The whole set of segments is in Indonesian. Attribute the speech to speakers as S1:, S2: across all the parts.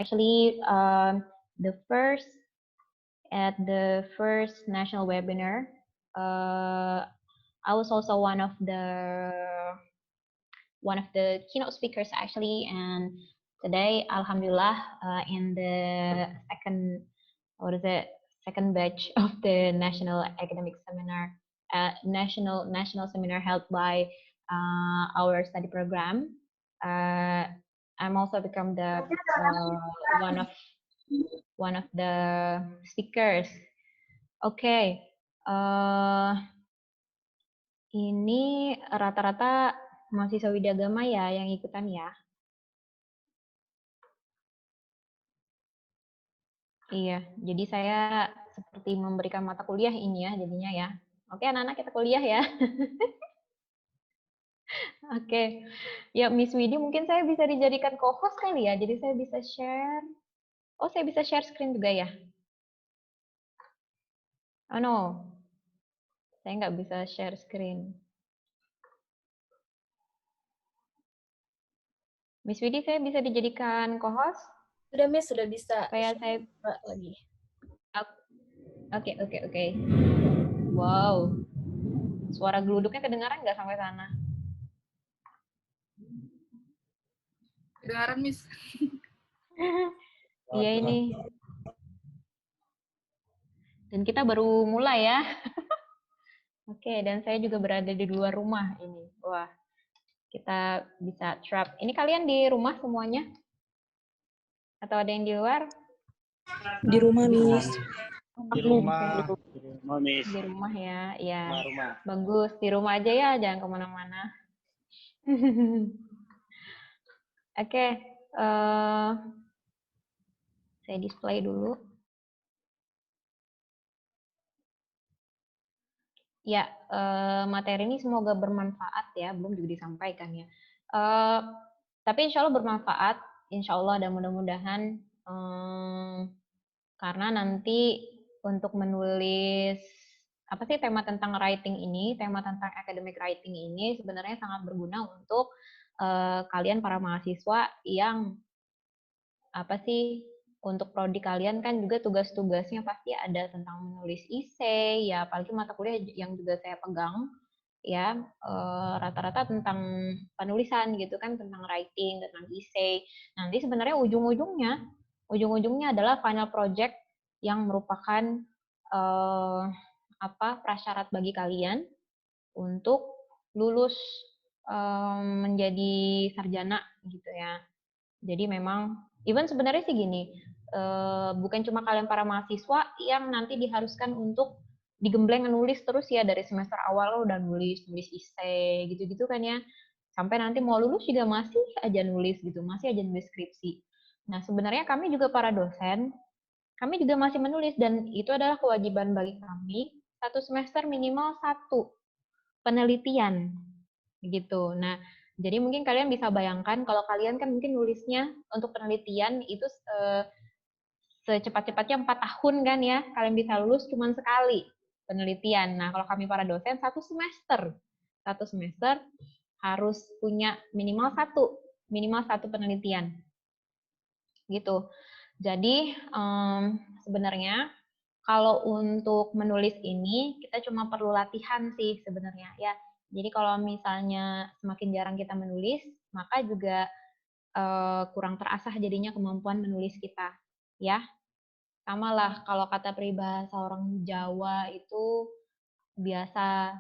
S1: Actually, at the first national webinar, I was also one of the keynote speakers actually, and today, alhamdulillah, in the second batch of the national academic seminar, national seminar held by our study program. I'm also become the one of the speakers. Oke, ini rata-rata mahasiswa Widagama ya yang ikutan ya. Iya, jadi saya seperti memberikan mata kuliah ini ya jadinya ya. Oke, anak-anak kita kuliah ya. Oke, ya Miss Widi mungkin saya bisa dijadikan co-host kali ya, jadi saya bisa share. Oh, saya bisa share screen juga ya? Oh no, saya nggak bisa share screen. Miss Widi, saya bisa dijadikan co-host?
S2: Sudah, Miss, sudah bisa.
S1: Kayak saya
S2: lagi.
S1: Oke. Wow, suara geluduknya kedengaran nggak sampai sana?
S2: Kedengaran, Miss.
S1: Iya ini. Dan kita baru mulai ya. Oke, dan saya juga berada di luar rumah ini. Wah, kita bisa trap. Ini kalian di rumah semuanya? Atau ada yang di luar?
S3: Di rumah, Miss.
S4: Di rumah. Miss.
S1: Di rumah ya, ya.
S4: Rumah.
S1: Bagus, di rumah aja ya, jangan kemana-mana. Oke, saya display dulu. Ya, materi ini semoga bermanfaat ya, belum juga disampaikan ya. Tapi insya Allah bermanfaat, insya Allah dan mudah-mudahan karena nanti untuk menulis apa sih tema tentang writing ini, tema tentang academic writing ini sebenarnya sangat berguna untuk kalian para mahasiswa yang apa sih untuk prodi kalian kan juga tugas-tugasnya pasti ada tentang menulis essay ya, apalagi mata kuliah yang juga saya pegang ya rata-rata tentang penulisan gitu kan, tentang writing, tentang essay. Nanti sebenarnya ujung-ujungnya adalah final project yang merupakan prasyarat bagi kalian untuk lulus menjadi sarjana gitu ya. Jadi memang even sebenarnya sih gini, bukan cuma kalian para mahasiswa yang nanti diharuskan untuk digembleng nulis terus ya dari semester awal lo udah nulis essay gitu-gitu kan ya. Sampai nanti mau lulus juga masih aja nulis gitu, masih aja nulis skripsi. Nah, sebenarnya kami juga para dosen, kami juga masih menulis dan itu adalah kewajiban bagi kami satu semester minimal satu penelitian gitu. Nah, jadi mungkin kalian bisa bayangkan kalau kalian kan mungkin nulisnya untuk penelitian itu secepat-cepatnya 4 tahun kan ya, kalian bisa lulus cuma sekali penelitian. Nah, kalau kami para dosen satu semester harus punya minimal satu penelitian gitu. Jadi sebenarnya kalau untuk menulis ini kita cuma perlu latihan sih sebenarnya ya. Jadi kalau misalnya semakin jarang kita menulis, maka juga kurang terasah jadinya kemampuan menulis kita ya. Sama lah kalau kata peribahasa orang Jawa itu bisa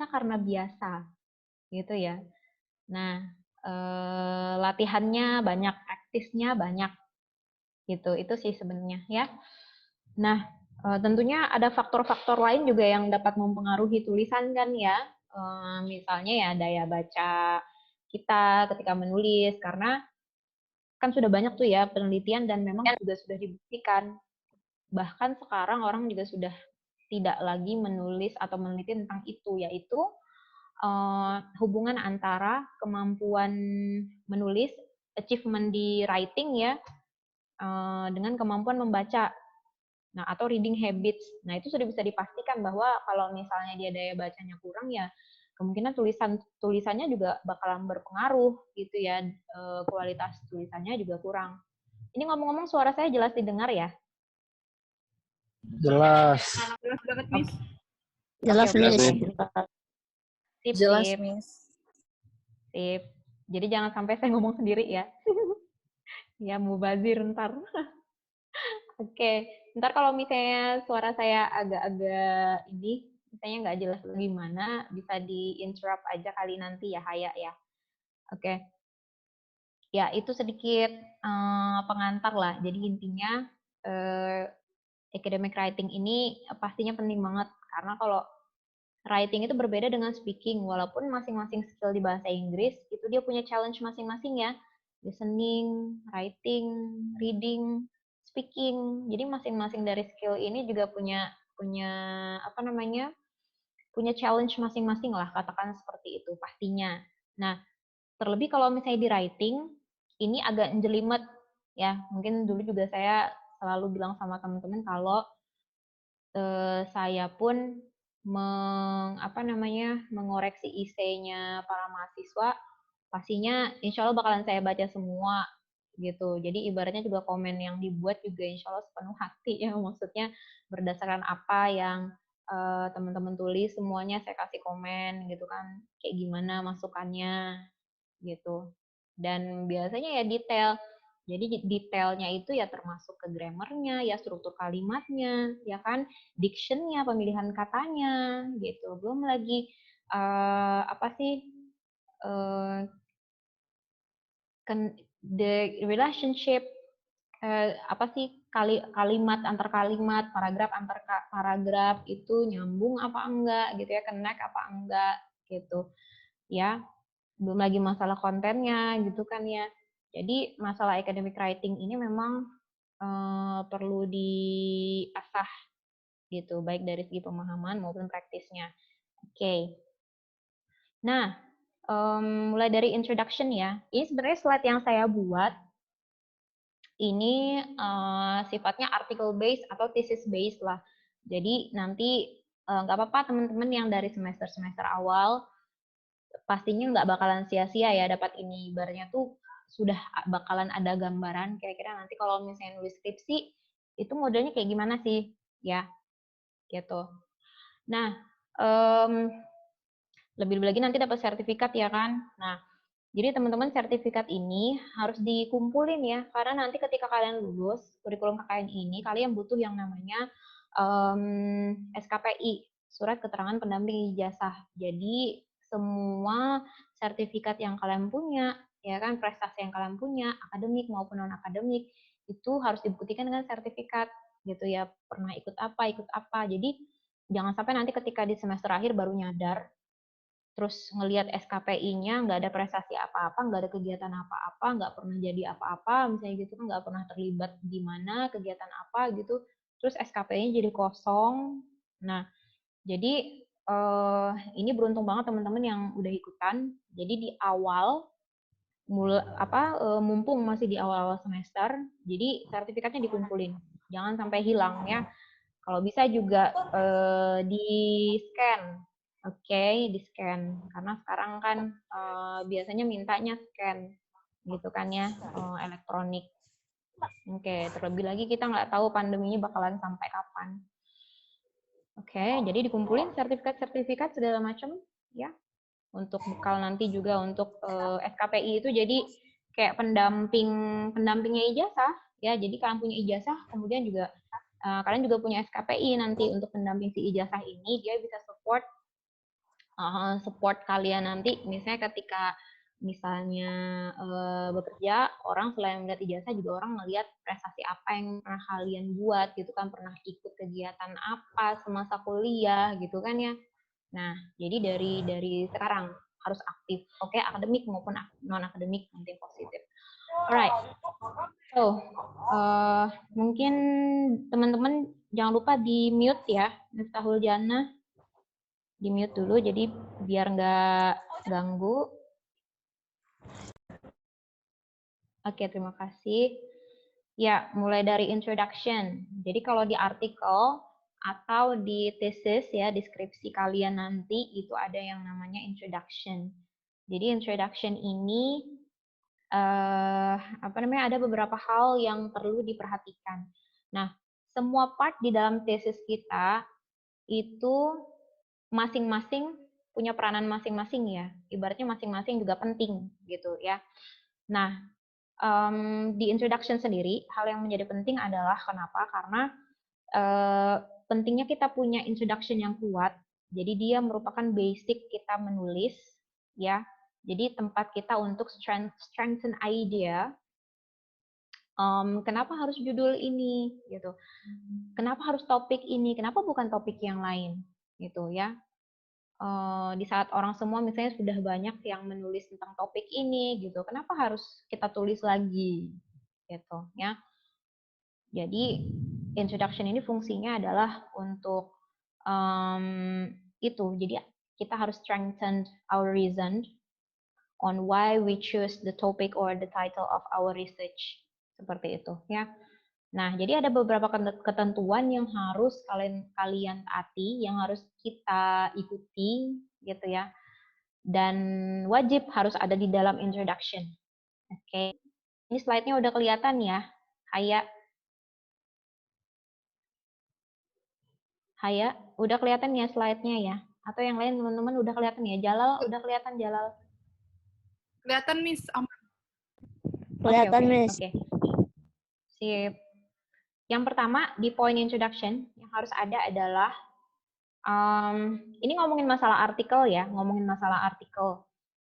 S1: karena biasa gitu ya. Nah, latihannya banyak, praktisnya banyak gitu. Itu sih sebenarnya ya. Nah, tentunya ada faktor-faktor lain juga yang dapat mempengaruhi tulisan kan ya. Misalnya ya daya baca kita ketika menulis, karena kan sudah banyak tuh ya penelitian dan memang juga sudah dibuktikan. Bahkan sekarang orang juga sudah tidak lagi menulis atau meneliti tentang itu, yaitu hubungan antara kemampuan menulis, achievement di writing ya, dengan kemampuan membaca. Nah, atau reading habits. Nah, itu sudah bisa dipastikan bahwa kalau misalnya dia daya bacanya kurang ya kemungkinan tulisannya juga bakalan berpengaruh gitu ya, kualitas tulisannya juga kurang. Ini ngomong-ngomong suara saya jelas didengar ya?
S4: Jelas.
S3: Jelas banget, Miss.
S5: Jelas,
S1: Oke,
S5: Miss.
S1: Sip,
S2: Jelas,
S1: sip,
S2: Miss.
S1: sip. Jadi jangan sampai saya ngomong sendiri ya. Ya, mubazir ntar. Oke, ntar kalau misalnya suara saya agak-agak ini, misalnya nggak jelas gimana, bisa di-interrupt aja kali nanti ya, Haya ya. Oke. Ya, itu sedikit pengantar lah. Jadi intinya academic writing ini pastinya penting banget. Karena kalau writing itu berbeda dengan speaking. Walaupun masing-masing skill di bahasa Inggris, itu dia punya challenge masing-masing ya. Listening, writing, reading, speaking. Jadi masing-masing dari skill ini juga punya apa namanya? Punya challenge masing-masing lah, katakan seperti itu pastinya. Nah, terlebih kalau misalnya di writing, ini agak jelimet ya. Mungkin dulu juga saya selalu bilang sama teman-teman kalau saya pun mengoreksi IC-nya para mahasiswa, pastinya insya Allah bakalan saya baca semua gitu. Jadi ibaratnya juga komen yang dibuat juga insya Allah sepenuh hati ya, maksudnya berdasarkan apa yang teman-teman tulis semuanya saya kasih komen gitu kan, kayak gimana masukannya gitu. Dan biasanya ya detail. Jadi detailnya itu ya termasuk ke grammarnya, ya struktur kalimatnya, ya kan, diction-nya, pemilihan katanya, gitu. Belum lagi the relationship, kalimat antar kalimat, paragraf antar paragraf itu nyambung apa enggak, gitu ya, connect apa enggak, gitu, ya. Belum lagi masalah kontennya gitu kan ya. Jadi masalah academic writing ini memang perlu diasah gitu, baik dari segi pemahaman maupun praktisnya. Oke. Nah, mulai dari introduction ya. Ini sebenarnya slide yang saya buat ini sifatnya article based atau thesis based lah. Jadi nanti nggak apa-apa teman-teman yang dari semester awal pastinya nggak bakalan sia-sia ya dapat ini. Ibaratnya tuh sudah bakalan ada gambaran kira-kira nanti kalau misalnya nulis skripsi itu modelnya kayak gimana sih ya gitu. Nah, lebih lagi nanti dapat sertifikat ya kan. Nah, jadi teman-teman sertifikat ini harus dikumpulin ya, karena nanti ketika kalian lulus kurikulum KKN ini, kalian butuh yang namanya SKPI, Surat Keterangan Pendamping Ijazah. Jadi semua sertifikat yang kalian punya, ya kan, prestasi yang kalian punya, akademik maupun non akademik, itu harus dibuktikan dengan sertifikat, gitu ya. Pernah ikut apa. Jadi jangan sampai nanti ketika di semester akhir baru nyadar, terus ngelihat SKPI-nya nggak ada prestasi apa-apa, nggak ada kegiatan apa-apa, nggak pernah jadi apa-apa, misalnya gitu kan, nggak pernah terlibat di mana kegiatan apa gitu, terus SKPI-nya jadi kosong. Nah, jadi ini beruntung banget teman-teman yang udah ikutan. Jadi di awal mumpung masih di awal-awal semester, jadi sertifikatnya dikumpulin, jangan sampai hilang ya. Kalau bisa juga di-scan. Oke, di-scan. Karena sekarang kan biasanya mintanya scan. Gitu kan ya, elektronik. Oke, terlebih lagi kita nggak tahu pandeminya bakalan sampai kapan. Oke, jadi dikumpulin sertifikat-sertifikat segala macam ya. Untuk bekal nanti juga untuk SKPI itu jadi kayak pendampingnya ijazah ya. Jadi kalian punya ijazah, kemudian juga kalian juga punya SKPI nanti untuk pendamping si ijazah ini, dia bisa support kalian nanti misalnya ketika misalnya bekerja, orang selain melihat ijazah juga orang melihat prestasi apa yang pernah kalian buat gitu kan, pernah ikut kegiatan apa semasa kuliah gitu kan ya. Nah, jadi dari sekarang harus aktif, oke, akademik maupun non akademik nanti positif. Alright, so mungkin teman-teman jangan lupa di mute ya, Miftahul Jannah, di mute dulu, jadi biar nggak ganggu. Oke, terima kasih. Ya, mulai dari introduction. Jadi kalau di artikel atau di thesis ya, deskripsi kalian nanti itu ada yang namanya introduction. Jadi introduction ini ada beberapa hal yang perlu diperhatikan. Nah, semua part di dalam tesis kita itu masing-masing punya peranan masing-masing ya. Ibaratnya masing-masing juga penting gitu ya. Nah, di introduction sendiri, hal yang menjadi penting adalah kenapa? Karena pentingnya kita punya introduction yang kuat. Jadi dia merupakan basic kita menulis ya. Jadi tempat kita untuk strengthen idea. Kenapa harus judul ini gitu? Kenapa harus topik ini? Kenapa bukan topik yang lain gitu ya? Di saat orang semua misalnya sudah banyak yang menulis tentang topik ini gitu, kenapa harus kita tulis lagi gitu ya? Jadi introduction ini fungsinya adalah untuk itu. Jadi kita harus strengthen our reason on why we choose the topic or the title of our research. Seperti itu ya. Nah, jadi ada beberapa ketentuan yang harus kalian taati, yang harus kita ikuti gitu ya. Dan wajib harus ada di dalam introduction. Oke. Ini slide-nya udah kelihatan ya. Haya, udah kelihatan ya slide-nya ya? Atau yang lain teman-teman udah kelihatan ya? Jalal, udah kelihatan Jalal?
S5: Kelihatan, Miss.
S3: Kelihatan,
S1: Oke.
S3: Miss.
S1: Sip. Yang pertama, di point introduction, yang harus ada adalah, ini ngomongin masalah artikel ya,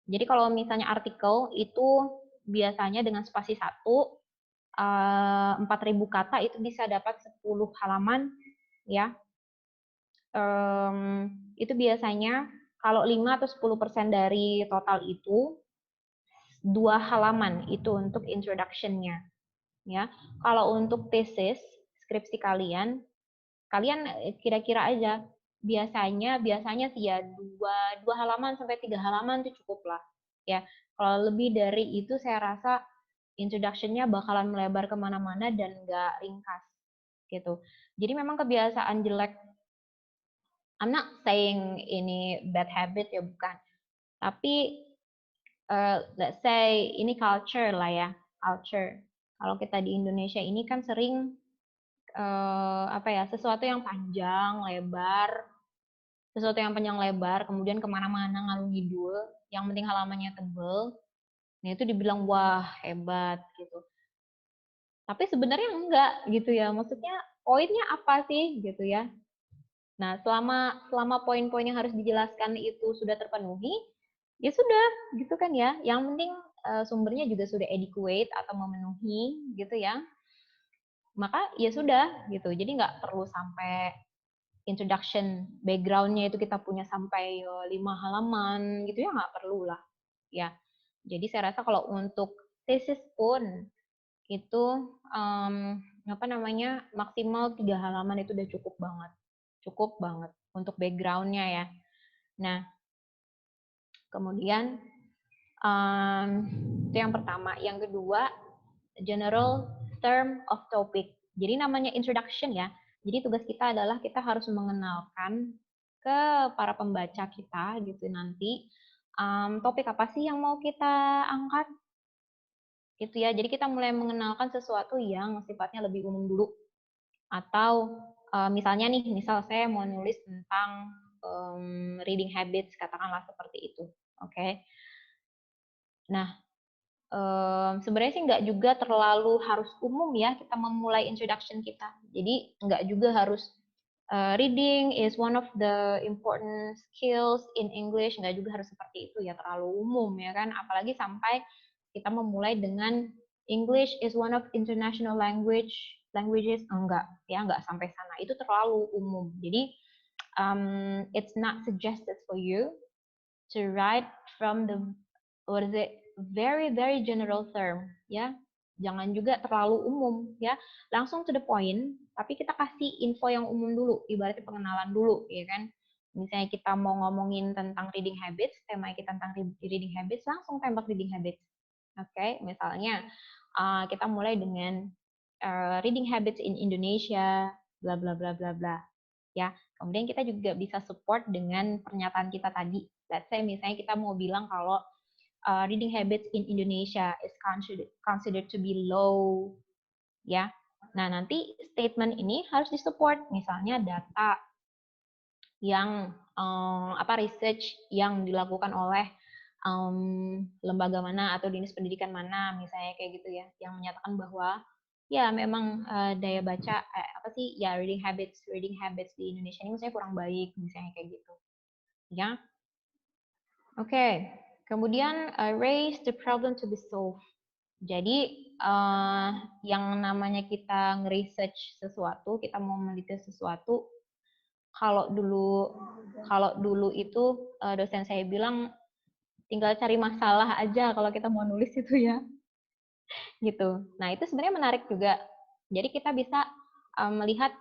S1: Jadi kalau misalnya artikel itu biasanya dengan spasi 1, 4.000 kata itu bisa dapat 10 halaman ya. Itu biasanya kalau 5 atau 10% dari total itu 2 halaman itu untuk introduction-nya ya. Kalau untuk tesis skripsi kalian kira-kira aja biasanya sih ya 2 halaman sampai 3 halaman itu cukup lah ya. Kalau lebih dari itu saya rasa introduction-nya bakalan melebar kemana-mana dan nggak ringkas gitu. Jadi memang kebiasaan jelek, I'm not saying ini bad habit ya, bukan. Tapi let's say ini culture lah ya, culture. Kalau kita di Indonesia ini kan sering sesuatu yang panjang, lebar, kemudian kemana-mana ngalung ngidul, yang penting halamannya tebel. Nah itu dibilang wah hebat gitu. Tapi sebenarnya enggak gitu ya, maksudnya poinnya apa sih gitu ya. Nah, selama poin-poin yang harus dijelaskan itu sudah terpenuhi, ya sudah, gitu kan ya. Yang penting sumbernya juga sudah adequate atau memenuhi, gitu ya. Maka ya sudah, gitu. Jadi nggak perlu sampai introduction background-nya itu kita punya sampai 5 halaman, gitu ya nggak perlu lah, ya. Jadi saya rasa kalau untuk tesis pun itu maksimal 3 halaman itu udah cukup banget untuk background-nya ya. Nah, kemudian itu yang pertama. Yang kedua, general term of topic. Jadi namanya introduction ya. Jadi tugas kita adalah kita harus mengenalkan ke para pembaca kita gitu nanti topik apa sih yang mau kita angkat gitu ya. Jadi kita mulai mengenalkan sesuatu yang sifatnya lebih umum dulu. Atau misalnya nih, misal saya mau nulis tentang reading habits, katakanlah seperti itu. Oke. Nah, sebenarnya sih nggak juga terlalu harus umum ya kita memulai introduction kita. Jadi nggak juga harus reading is one of the important skills in English, nggak juga harus seperti itu ya, terlalu umum ya kan. Apalagi sampai kita memulai dengan English is one of international languages, nggak sampai sana, itu terlalu umum. Jadi it's not suggested for you to write from the very very general term ya. Jangan juga terlalu umum ya, langsung to the point, tapi kita kasih info yang umum dulu, ibaratnya pengenalan dulu ya kan. Misalnya kita mau ngomongin tentang reading habits, tema kita tentang reading habits, langsung tembak reading habits. Oke, misalnya kita mulai dengan reading habits in Indonesia, bla bla bla bla bla. Ya, kemudian kita juga bisa support dengan pernyataan kita tadi. Let's say misalnya kita mau bilang kalau reading habits in Indonesia is considered to be low, ya. Nah, nanti statement ini harus disupport, misalnya data yang research yang dilakukan oleh lembaga mana atau dinas pendidikan mana, misalnya kayak gitu ya, yang menyatakan bahwa ya memang daya baca reading habits di Indonesia ini misalnya kurang baik, misalnya kayak gitu, ya. Oke. Kemudian raise the problem to be solved. Jadi yang namanya kita nge-research sesuatu, kita mau meneliti sesuatu, kalau dulu itu dosen saya bilang tinggal cari masalah aja kalau kita mau nulis itu ya. Gitu. Nah, itu sebenarnya menarik juga. Jadi kita bisa melihat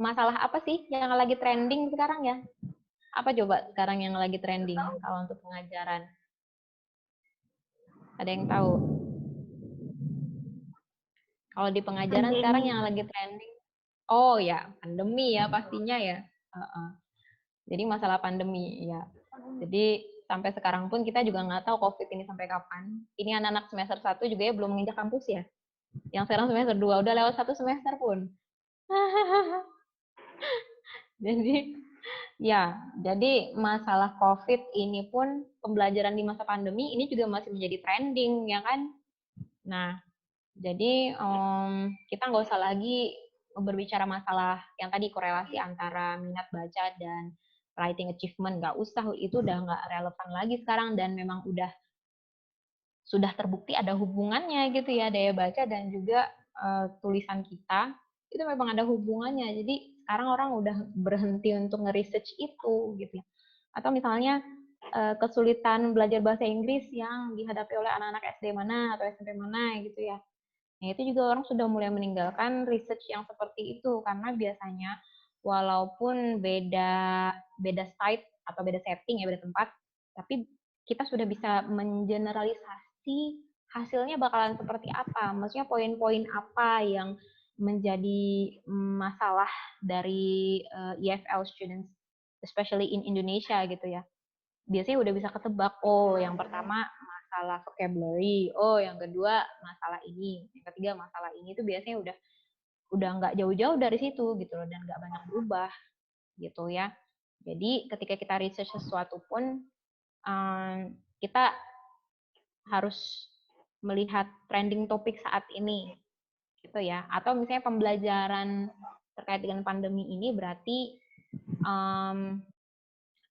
S1: masalah apa sih yang lagi trending sekarang ya. Apa coba sekarang yang lagi trending kalau untuk pengajaran? Ada yang tahu? Kalau di pengajaran sekarang yang lagi trending, oh ya, pandemi ya pastinya ya. Jadi masalah pandemi ya. Jadi sampai sekarang pun kita juga nggak tahu COVID ini sampai kapan. Ini anak-anak semester 1 juga ya belum menginjak kampus ya. Yang sekarang semester 2 udah lewat 1 semester pun. Jadi masalah COVID ini pun pembelajaran di masa pandemi ini juga masih menjadi trending ya kan. Nah, jadi kita nggak usah lagi berbicara masalah yang tadi korelasi antara minat baca dan writing achievement, nggak usah, itu udah nggak relevan lagi sekarang dan memang sudah terbukti ada hubungannya gitu ya, daya baca dan juga tulisan kita itu memang ada hubungannya. Jadi sekarang orang udah berhenti untuk nge-research itu gitu ya. Atau misalnya kesulitan belajar bahasa Inggris yang dihadapi oleh anak-anak SD mana atau SMP mana gitu ya. Nah, itu juga orang sudah mulai meninggalkan research yang seperti itu karena biasanya walaupun beda site atau beda setting ya, beda tempat, tapi kita sudah bisa mengeneralisasi hasilnya bakalan seperti apa. Maksudnya poin-poin apa yang menjadi masalah dari EFL students, especially in Indonesia gitu ya. Biasanya udah bisa ketebak, oh yang pertama masalah vocabulary, oh yang kedua masalah ini, yang ketiga masalah ini, itu biasanya udah nggak jauh-jauh dari situ gitu loh, dan nggak banyak berubah gitu ya. Jadi ketika kita research sesuatu pun kita harus melihat trending topik saat ini gitu ya. Atau misalnya pembelajaran terkait dengan pandemi ini berarti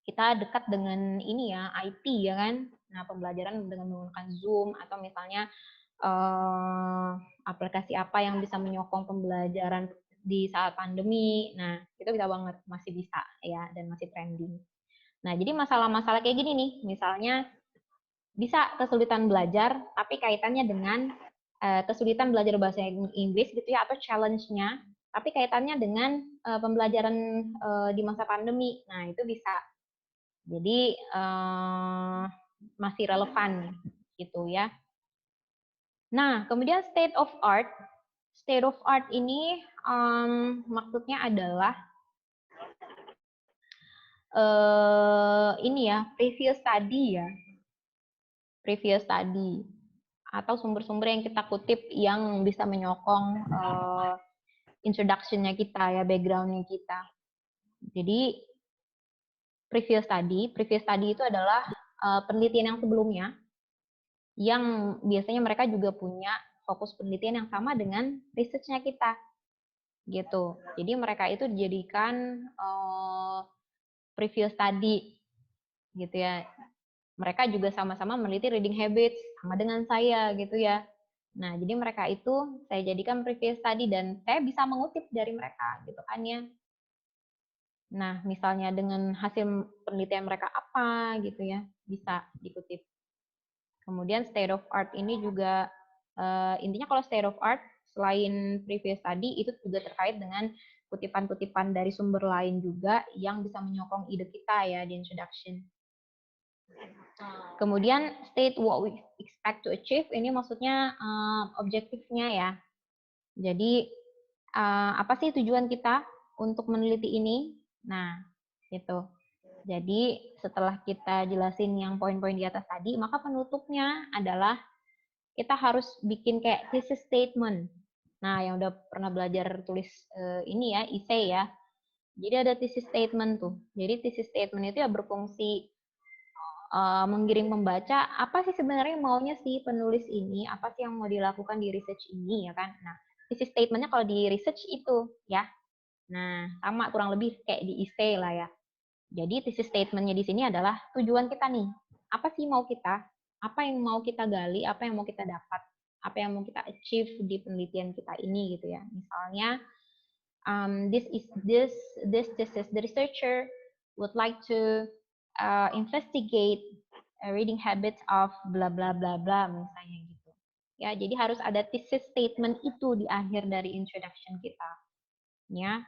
S1: kita dekat dengan ini ya, IT ya kan. Nah, pembelajaran dengan menggunakan Zoom atau misalnya aplikasi apa yang bisa menyokong pembelajaran di saat pandemi. Nah, itu bisa banget, masih bisa ya, dan masih trending. Nah, jadi masalah-masalah kayak gini nih, misalnya bisa kesulitan belajar, tapi kaitannya dengan kesulitan belajar bahasa Inggris gitu ya, atau challenge-nya, tapi kaitannya dengan pembelajaran di masa pandemi. Nah, itu bisa. Jadi masih relevan gitu ya. Nah, kemudian state of art. State of art ini maksudnya adalah ini ya, previous study ya. Previous study atau sumber-sumber yang kita kutip yang bisa menyokong introduction-nya kita ya, background-nya kita. Jadi previous study itu adalah penelitian yang sebelumnya, yang biasanya mereka juga punya fokus penelitian yang sama dengan research-nya kita, gitu. Jadi mereka itu dijadikan previous study, gitu ya. Mereka juga sama-sama meneliti reading habits sama dengan saya, gitu ya. Nah, jadi mereka itu saya jadikan previous study dan saya bisa mengutip dari mereka, gitu kan ya. Nah, misalnya dengan hasil penelitian mereka apa gitu ya, bisa dikutip. Kemudian state of art ini juga, intinya kalau state of art, selain previous study, itu juga terkait dengan kutipan-kutipan dari sumber lain juga yang bisa menyokong ide kita ya di introduction. Kemudian state what we expect to achieve, ini maksudnya objektifnya ya. Jadi, apa sih tujuan kita untuk meneliti ini? Nah, gitu. Jadi setelah kita jelasin yang poin-poin di atas tadi, maka penutupnya adalah kita harus bikin kayak thesis statement. Nah, yang udah pernah belajar tulis ini ya, essay ya. Jadi ada thesis statement tuh. Jadi thesis statement itu ya berfungsi menggiring pembaca, apa sih sebenarnya maunya si penulis ini, apa sih yang mau dilakukan di research ini ya kan. Nah, thesis statement-nya kalau di research itu ya. Nah, sama kurang lebih kayak di essay lah ya. Jadi thesis statement-nya di sini adalah tujuan kita nih. Apa sih mau kita? Apa yang mau kita gali? Apa yang mau kita dapat? Apa yang mau kita achieve di penelitian kita ini gitu ya. Misalnya, this thesis, the researcher would like to investigate reading habits of bla bla bla bla misalnya gitu. Ya, jadi harus ada thesis statement itu di akhir dari introduction kita. Ya.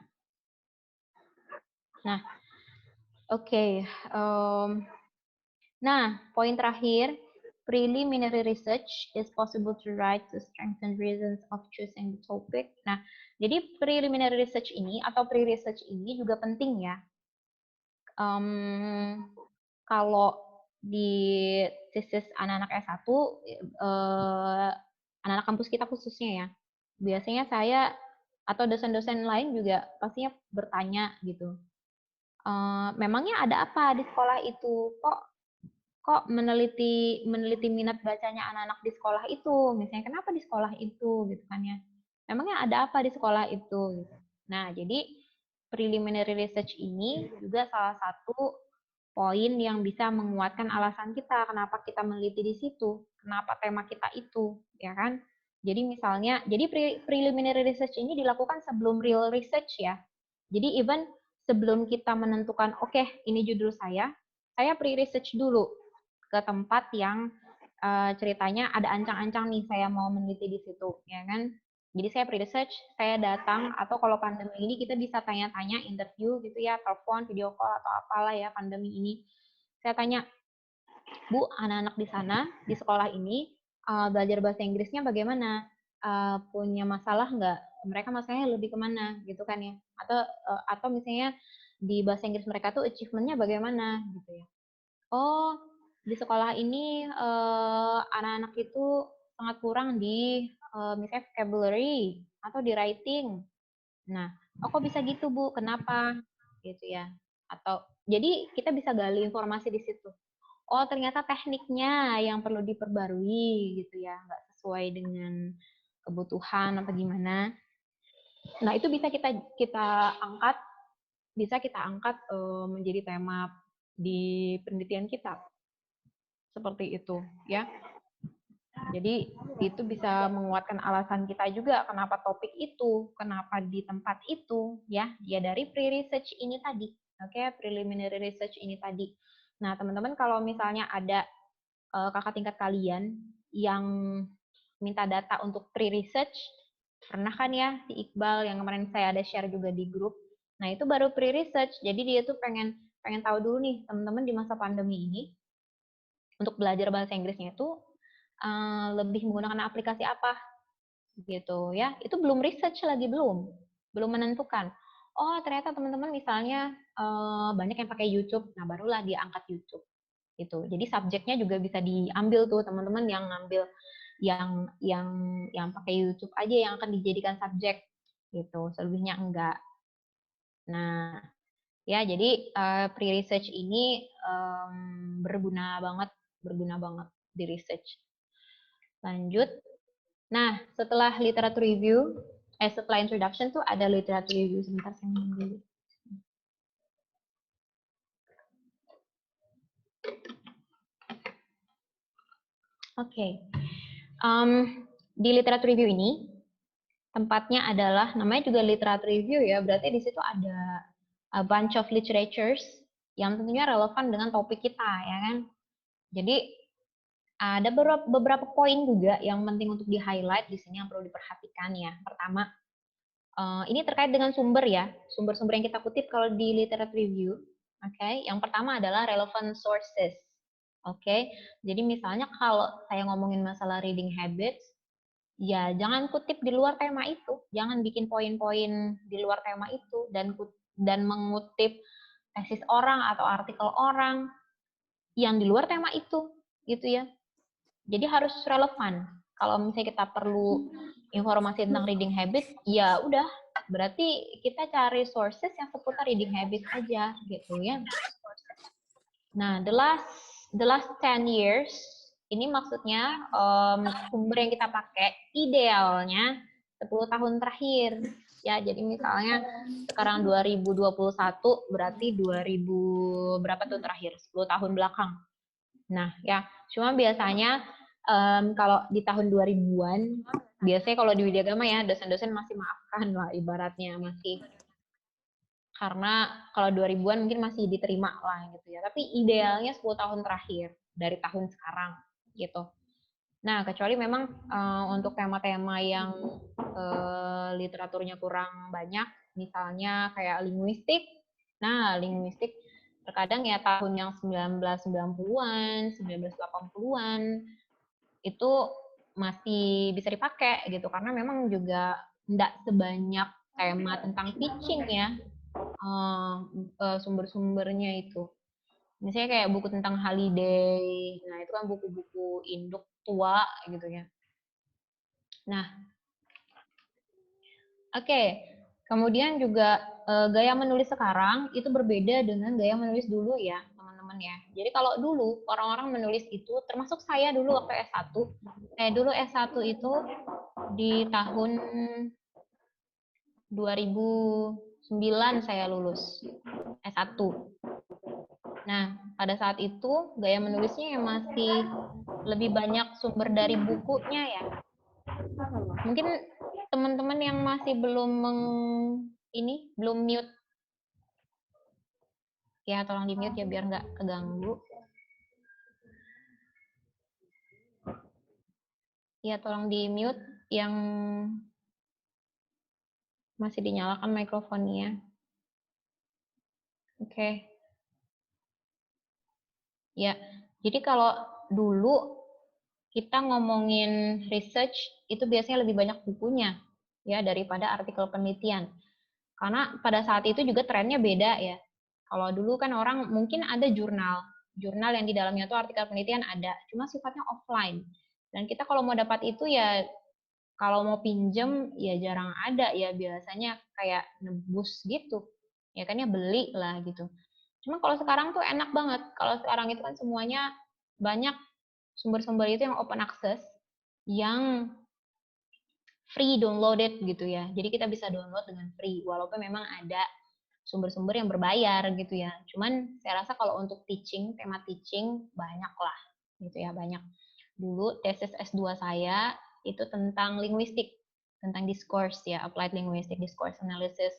S1: Nah, oke. Nah, poin terakhir, preliminary research is possible to write to strengthen reasons of choosing the topic. Nah, jadi preliminary research ini atau pre-research ini juga penting ya. Kalau di tesis anak-anak S1, anak-anak kampus kita khususnya ya, biasanya saya atau dosen-dosen lain juga pastinya bertanya gitu. Memangnya ada apa di sekolah itu? Kok meneliti minat bacanya anak-anak di sekolah itu? Misalnya kenapa di sekolah itu gitu kan ya? Memangnya ada apa di sekolah itu? Gitu. Nah, jadi preliminary research ini juga salah satu poin yang bisa menguatkan alasan kita kenapa kita meneliti di situ, kenapa tema kita itu, ya kan? Jadi misalnya, jadi preliminary research ini dilakukan sebelum real research ya. Jadi even sebelum kita menentukan, oke, ini judul saya pre-research dulu ke tempat yang ceritanya ada ancang-ancang nih saya mau meneliti di situ, ya kan? Jadi saya pre-research, saya datang, atau kalau pandemi ini kita bisa tanya-tanya, interview gitu ya, telepon, video call, atau apalah ya pandemi ini. Saya tanya, Bu, anak-anak di sana, di sekolah ini, belajar bahasa Inggrisnya bagaimana? Punya masalah nggak? Mereka masalahnya lebih kemana gitu kan ya? Atau misalnya di bahasa Inggris mereka tuh achievement-nya bagaimana gitu ya? Oh, di sekolah ini anak-anak itu sangat kurang di misalnya vocabulary atau di writing. Nah, kok bisa gitu Bu? Kenapa? Gitu ya. Atau jadi kita bisa gali informasi di situ. Oh, ternyata tekniknya yang perlu diperbarui gitu ya, nggak sesuai dengan kebutuhan apa gimana. Nah, itu bisa kita angkat menjadi tema di penelitian kita. Seperti itu, ya. Jadi itu bisa menguatkan alasan kita juga kenapa topik itu, kenapa di tempat itu, ya. Ya dari pre-research ini tadi, oke, preliminary research ini tadi. Nah, teman-teman kalau misalnya ada kakak tingkat kalian yang minta data untuk pre-research, pernah kan ya si Iqbal yang kemarin saya ada share juga di grup. Nah, itu baru pre-research. Jadi dia tuh pengen tahu dulu nih, teman-teman di masa pandemi ini untuk belajar bahasa Inggrisnya itu lebih menggunakan aplikasi apa gitu ya. Itu belum research lagi, belum menentukan. Oh, ternyata teman-teman misalnya banyak yang pakai YouTube. Nah, barulah dia angkat YouTube gitu. Jadi subjeknya juga bisa diambil tuh teman-teman yang ngambil yang pakai YouTube aja yang akan dijadikan subjek gitu. Selebihnya enggak. Nah, ya jadi pre-research ini berguna banget di research. Lanjut. Nah, setelah literature review, setelah introduction tuh ada literature review. Sebentar saya minum dulu. Oke. Di literature review ini, tempatnya adalah, namanya juga literature review ya, berarti di situ ada a bunch of literatures yang tentunya relevan dengan topik kita, ya kan? Jadi, ada beberapa poin juga yang penting untuk di-highlight di sini yang perlu diperhatikan ya. Pertama, ini terkait dengan sumber ya, sumber-sumber yang kita kutip kalau di literature review. Oke, yang pertama adalah relevant sources. Oke, jadi misalnya kalau saya ngomongin masalah reading habits, ya jangan kutip di luar tema itu, jangan bikin poin-poin di luar tema itu dan mengutip tesis orang atau artikel orang yang di luar tema itu, gitu ya. Jadi harus relevan. Kalau misalnya kita perlu informasi tentang reading habit, ya udah, berarti kita cari sources yang seputar reading habit aja, gitu ya. Nah, the last 10 years, ini maksudnya sumber yang kita pakai idealnya 10 tahun terakhir. Ya, jadi misalnya sekarang 2021 berarti 2000 berapa tahun terakhir? 10 tahun belakang. Nah, ya, cuma biasanya kalau di tahun 2000-an, biasanya kalau di Widyagama ya, dosen-dosen masih maafkan lah ibaratnya, masih. Karena kalau 2000-an mungkin masih diterima lah gitu ya. Tapi idealnya 10 tahun terakhir, dari tahun sekarang gitu. Nah, kecuali memang untuk tema-tema yang literaturnya kurang banyak, misalnya kayak linguistik. Nah, linguistik terkadang ya tahun yang 1990-an, 1980-an itu masih bisa dipakai gitu karena memang juga tidak sebanyak tema tentang teaching ya sumber-sumbernya itu. Misalnya kayak buku tentang holiday, nah itu kan buku-buku induk tua gitu ya. Nah, oke. Kemudian juga gaya menulis sekarang itu berbeda dengan gaya menulis dulu ya, teman-teman ya. Jadi kalau dulu orang-orang menulis itu, termasuk saya dulu waktu S1. Dulu S1 itu di tahun 2009 saya lulus S1. Nah, pada saat itu gaya menulisnya yang masih lebih banyak sumber dari bukunya ya. Mungkin teman-teman yang masih belum belum mute. Ya, tolong di mute ya biar nggak keganggu. Ya, tolong di mute yang masih dinyalakan mikrofonnya. Oke. Ya, jadi kalau dulu kita ngomongin research itu biasanya lebih banyak bukunya ya daripada artikel penelitian. Karena pada saat itu juga trennya beda ya. Kalau dulu kan orang mungkin ada jurnal yang di dalamnya tuh artikel penelitian ada, cuma sifatnya offline. Dan kita kalau mau dapat itu ya kalau mau pinjem ya jarang ada ya, biasanya kayak nebus gitu. Ya kan ya beli lah gitu. Cuma kalau sekarang tuh enak banget. Kalau sekarang itu kan semuanya banyak sumber-sumber itu yang open access, yang free downloaded gitu ya. Jadi kita bisa download dengan free, walaupun memang ada sumber-sumber yang berbayar gitu ya. Cuman saya rasa kalau untuk teaching, tema teaching banyak lah gitu ya, banyak. Dulu tesis S2 saya itu tentang linguistik, tentang discourse ya, applied linguistic discourse analysis.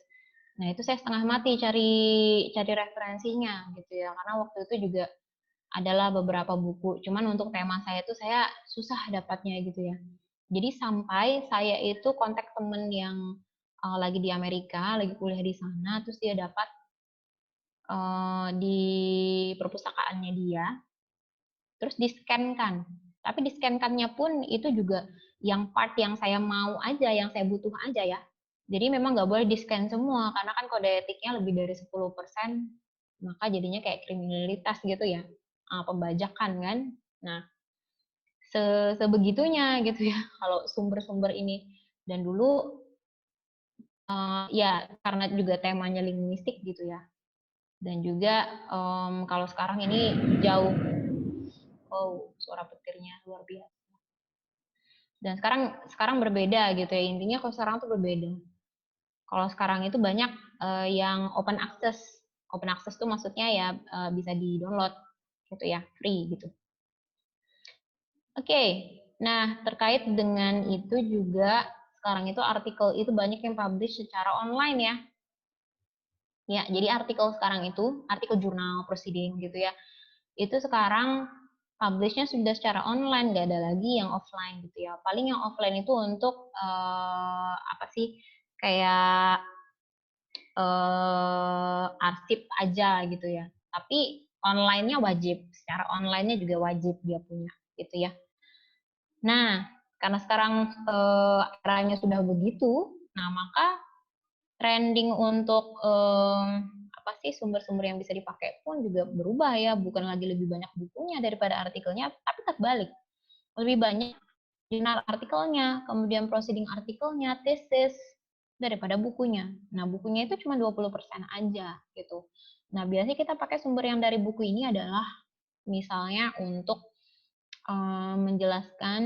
S1: Nah, itu saya setengah mati cari referensinya gitu ya, karena waktu itu juga adalah beberapa buku. Cuman untuk tema saya itu saya susah dapatnya gitu ya. Jadi sampai saya itu kontak temen yang lagi di Amerika, lagi kuliah di sana, terus dia dapat di perpustakaannya dia, terus di-scan-kan. Tapi di-scan-kannya pun itu juga yang part yang saya mau aja, yang saya butuh aja ya. Jadi memang nggak boleh di-scan semua, karena kan kode etiknya lebih dari 10%, maka jadinya kayak kriminalitas gitu ya, pembajakan kan. Nah, sebegitunya gitu ya kalau sumber-sumber ini. Dan dulu ya karena juga temanya linguistik gitu ya. Dan juga kalau sekarang ini jauh, suara petirnya luar biasa. Dan sekarang berbeda gitu ya, intinya kalau sekarang tuh berbeda. Kalau sekarang itu banyak yang open access. Open access tuh maksudnya ya bisa di-download gitu ya, free gitu. Oke, nah terkait dengan itu juga sekarang itu artikel itu banyak yang publish secara online ya. Ya, jadi artikel sekarang itu, artikel jurnal proceeding gitu ya, itu sekarang publishnya sudah secara online, nggak ada lagi yang offline gitu ya. Paling yang offline itu untuk apa sih, kayak arsip aja gitu ya. Tapi online-nya wajib, secara online-nya juga wajib dia punya gitu ya. Nah, karena sekarang eranya sudah begitu, nah maka trending untuk apa sih sumber-sumber yang bisa dipakai pun juga berubah ya, bukan lagi lebih banyak bukunya daripada artikelnya, tapi terbalik. Lebih banyak jurnal artikelnya, kemudian proceeding artikelnya, tesis daripada bukunya. Nah, bukunya itu cuma 20% aja gitu. Nah, biasanya kita pakai sumber yang dari buku ini adalah misalnya untuk menjelaskan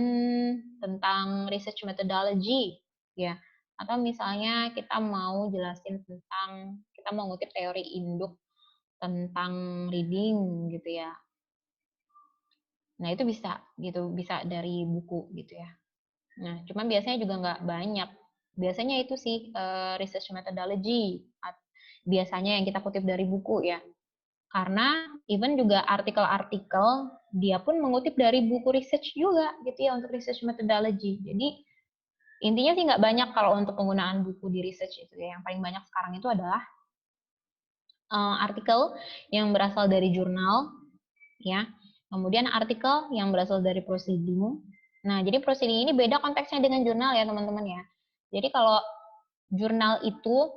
S1: tentang research methodology ya, atau misalnya kita mau jelasin tentang kita mau ngutip teori induk tentang reading gitu ya. Nah, itu bisa gitu, bisa dari buku gitu ya. Nah, cuman biasanya juga nggak banyak. Biasanya itu sih research methodology biasanya yang kita kutip dari buku ya. Karena even juga artikel-artikel dia pun mengutip dari buku research juga gitu ya untuk research methodology. Jadi intinya sih nggak banyak kalau untuk penggunaan buku di research itu ya. Yang paling banyak sekarang itu adalah artikel yang berasal dari jurnal ya. Kemudian artikel yang berasal dari proceeding. Nah, jadi proceeding ini beda konteksnya dengan jurnal ya teman-teman ya. Jadi kalau jurnal itu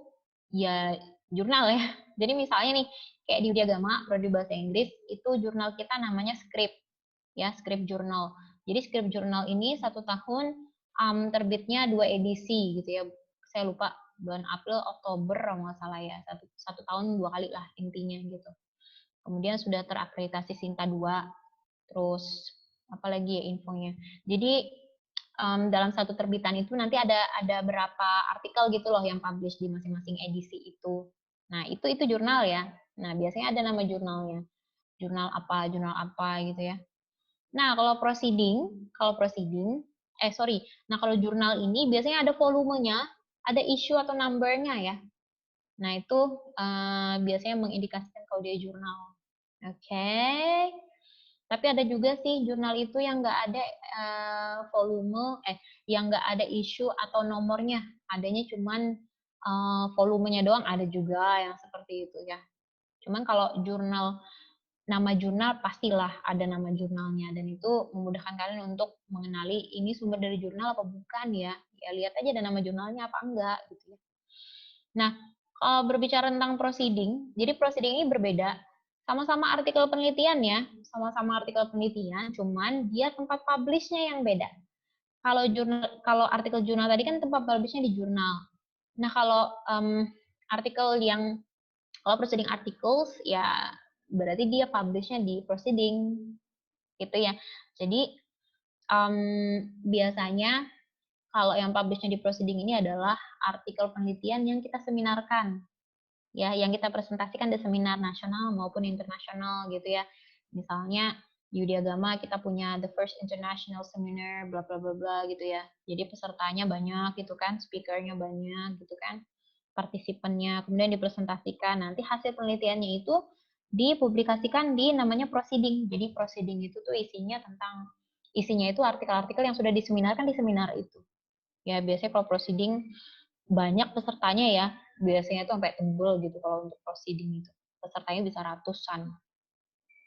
S1: ya jurnal ya. Jadi misalnya nih kayak di Udia Agama, prodi bahasa Inggris itu jurnal kita namanya script ya, script journal. Jadi script journal ini 1 tahun terbitnya 2 edisi gitu ya. Saya lupa bulan April, Oktober kalau nggak salah ya. Satu tahun 2 kali lah intinya gitu. Kemudian sudah terakreditasi Sinta 2. Terus apalagi ya infonya. Jadi dalam satu terbitan itu nanti ada berapa artikel gitu loh yang publish di masing-masing edisi itu. Nah, itu jurnal ya. Nah, biasanya ada nama jurnalnya. Jurnal apa gitu ya. Nah, kalau proceeding, Nah, kalau jurnal ini biasanya ada volumenya, ada issue atau number-nya ya. Nah, itu biasanya mengindikasikan kalau dia jurnal. Oke. Tapi ada juga sih jurnal itu yang nggak ada yang nggak ada isu atau nomornya. Adanya cuman volumenya doang, ada juga yang seperti itu ya. Cuman kalau nama jurnal pastilah ada nama jurnalnya, dan itu memudahkan kalian untuk mengenali ini sumber dari jurnal apa bukan ya. Ya lihat aja ada nama jurnalnya apa enggak gitu ya. Nah, kalau berbicara tentang proceeding, jadi proceeding ini berbeda. Sama-sama artikel penelitian ya, sama-sama artikel penelitian, cuman dia tempat publish-nya yang beda. Kalau artikel jurnal tadi kan tempat publish-nya di jurnal. Nah, kalau kalau proceeding articles ya berarti dia publish-nya di proceeding gitu ya. Jadi biasanya kalau yang publish-nya di proceeding ini adalah artikel penelitian yang kita seminarkan. Ya, yang kita presentasikan di seminar nasional maupun internasional gitu ya. Misalnya di Udia Agama kita punya the first international seminar bla bla bla bla gitu ya. Jadi pesertanya banyak gitu kan, speakernya banyak gitu kan, partisipannya, kemudian dipresentasikan. Nanti hasil penelitiannya itu dipublikasikan di namanya proceeding. Jadi proceeding itu tuh isinya itu artikel-artikel yang sudah diseminarkan di seminar itu. Ya, biasanya kalau proceeding banyak pesertanya ya, biasanya itu sampai tebel gitu kalau untuk proceeding itu. Pesertanya bisa ratusan.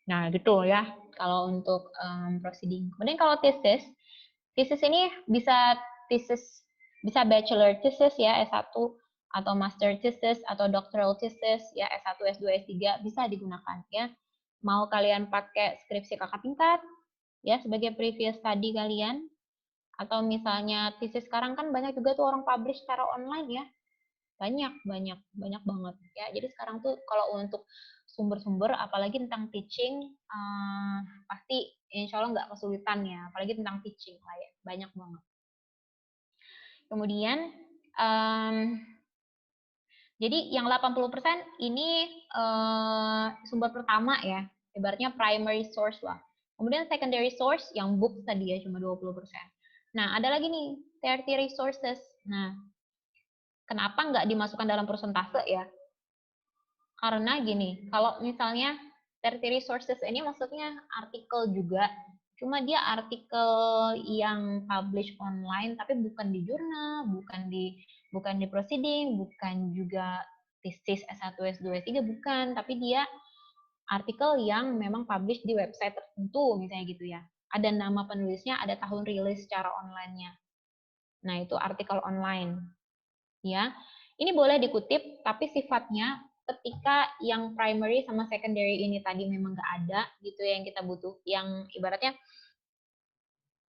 S1: Nah, gitu ya kalau untuk proceeding. Kemudian kalau tesis ini bisa bachelor thesis ya, S1, atau master thesis atau doctoral thesis ya, S1, S2, S3 bisa digunakan ya. Mau kalian pakai skripsi kakak tingkat ya sebagai previous study kalian, atau misalnya tesis sekarang kan banyak juga tuh orang publish secara online ya. Banyak banget ya. Jadi sekarang tuh kalau untuk sumber-sumber apalagi tentang teaching pasti insya Allah nggak kesulitan ya, apalagi tentang teaching lah ya, banyak banget. Kemudian jadi yang 80% ini sumber pertama ya, ibaratnya primary source lah. Kemudian secondary source yang book tadi ya cuma 20%. Nah, ada lagi nih tertiary sources. Nah, kenapa nggak dimasukkan dalam persentase ya? Karena gini, kalau misalnya tertiary sources ini maksudnya artikel juga, cuma dia artikel yang publish online tapi bukan di jurnal, bukan di proceeding, bukan juga tesis S1, S2, S3, bukan, tapi dia artikel yang memang publish di website tertentu misalnya gitu ya. Ada nama penulisnya, ada tahun rilis secara online-nya. Nah, itu artikel online. Ya. Ini boleh dikutip tapi sifatnya ketika yang primary sama secondary ini tadi memang nggak ada gitu ya, yang kita butuh, yang ibaratnya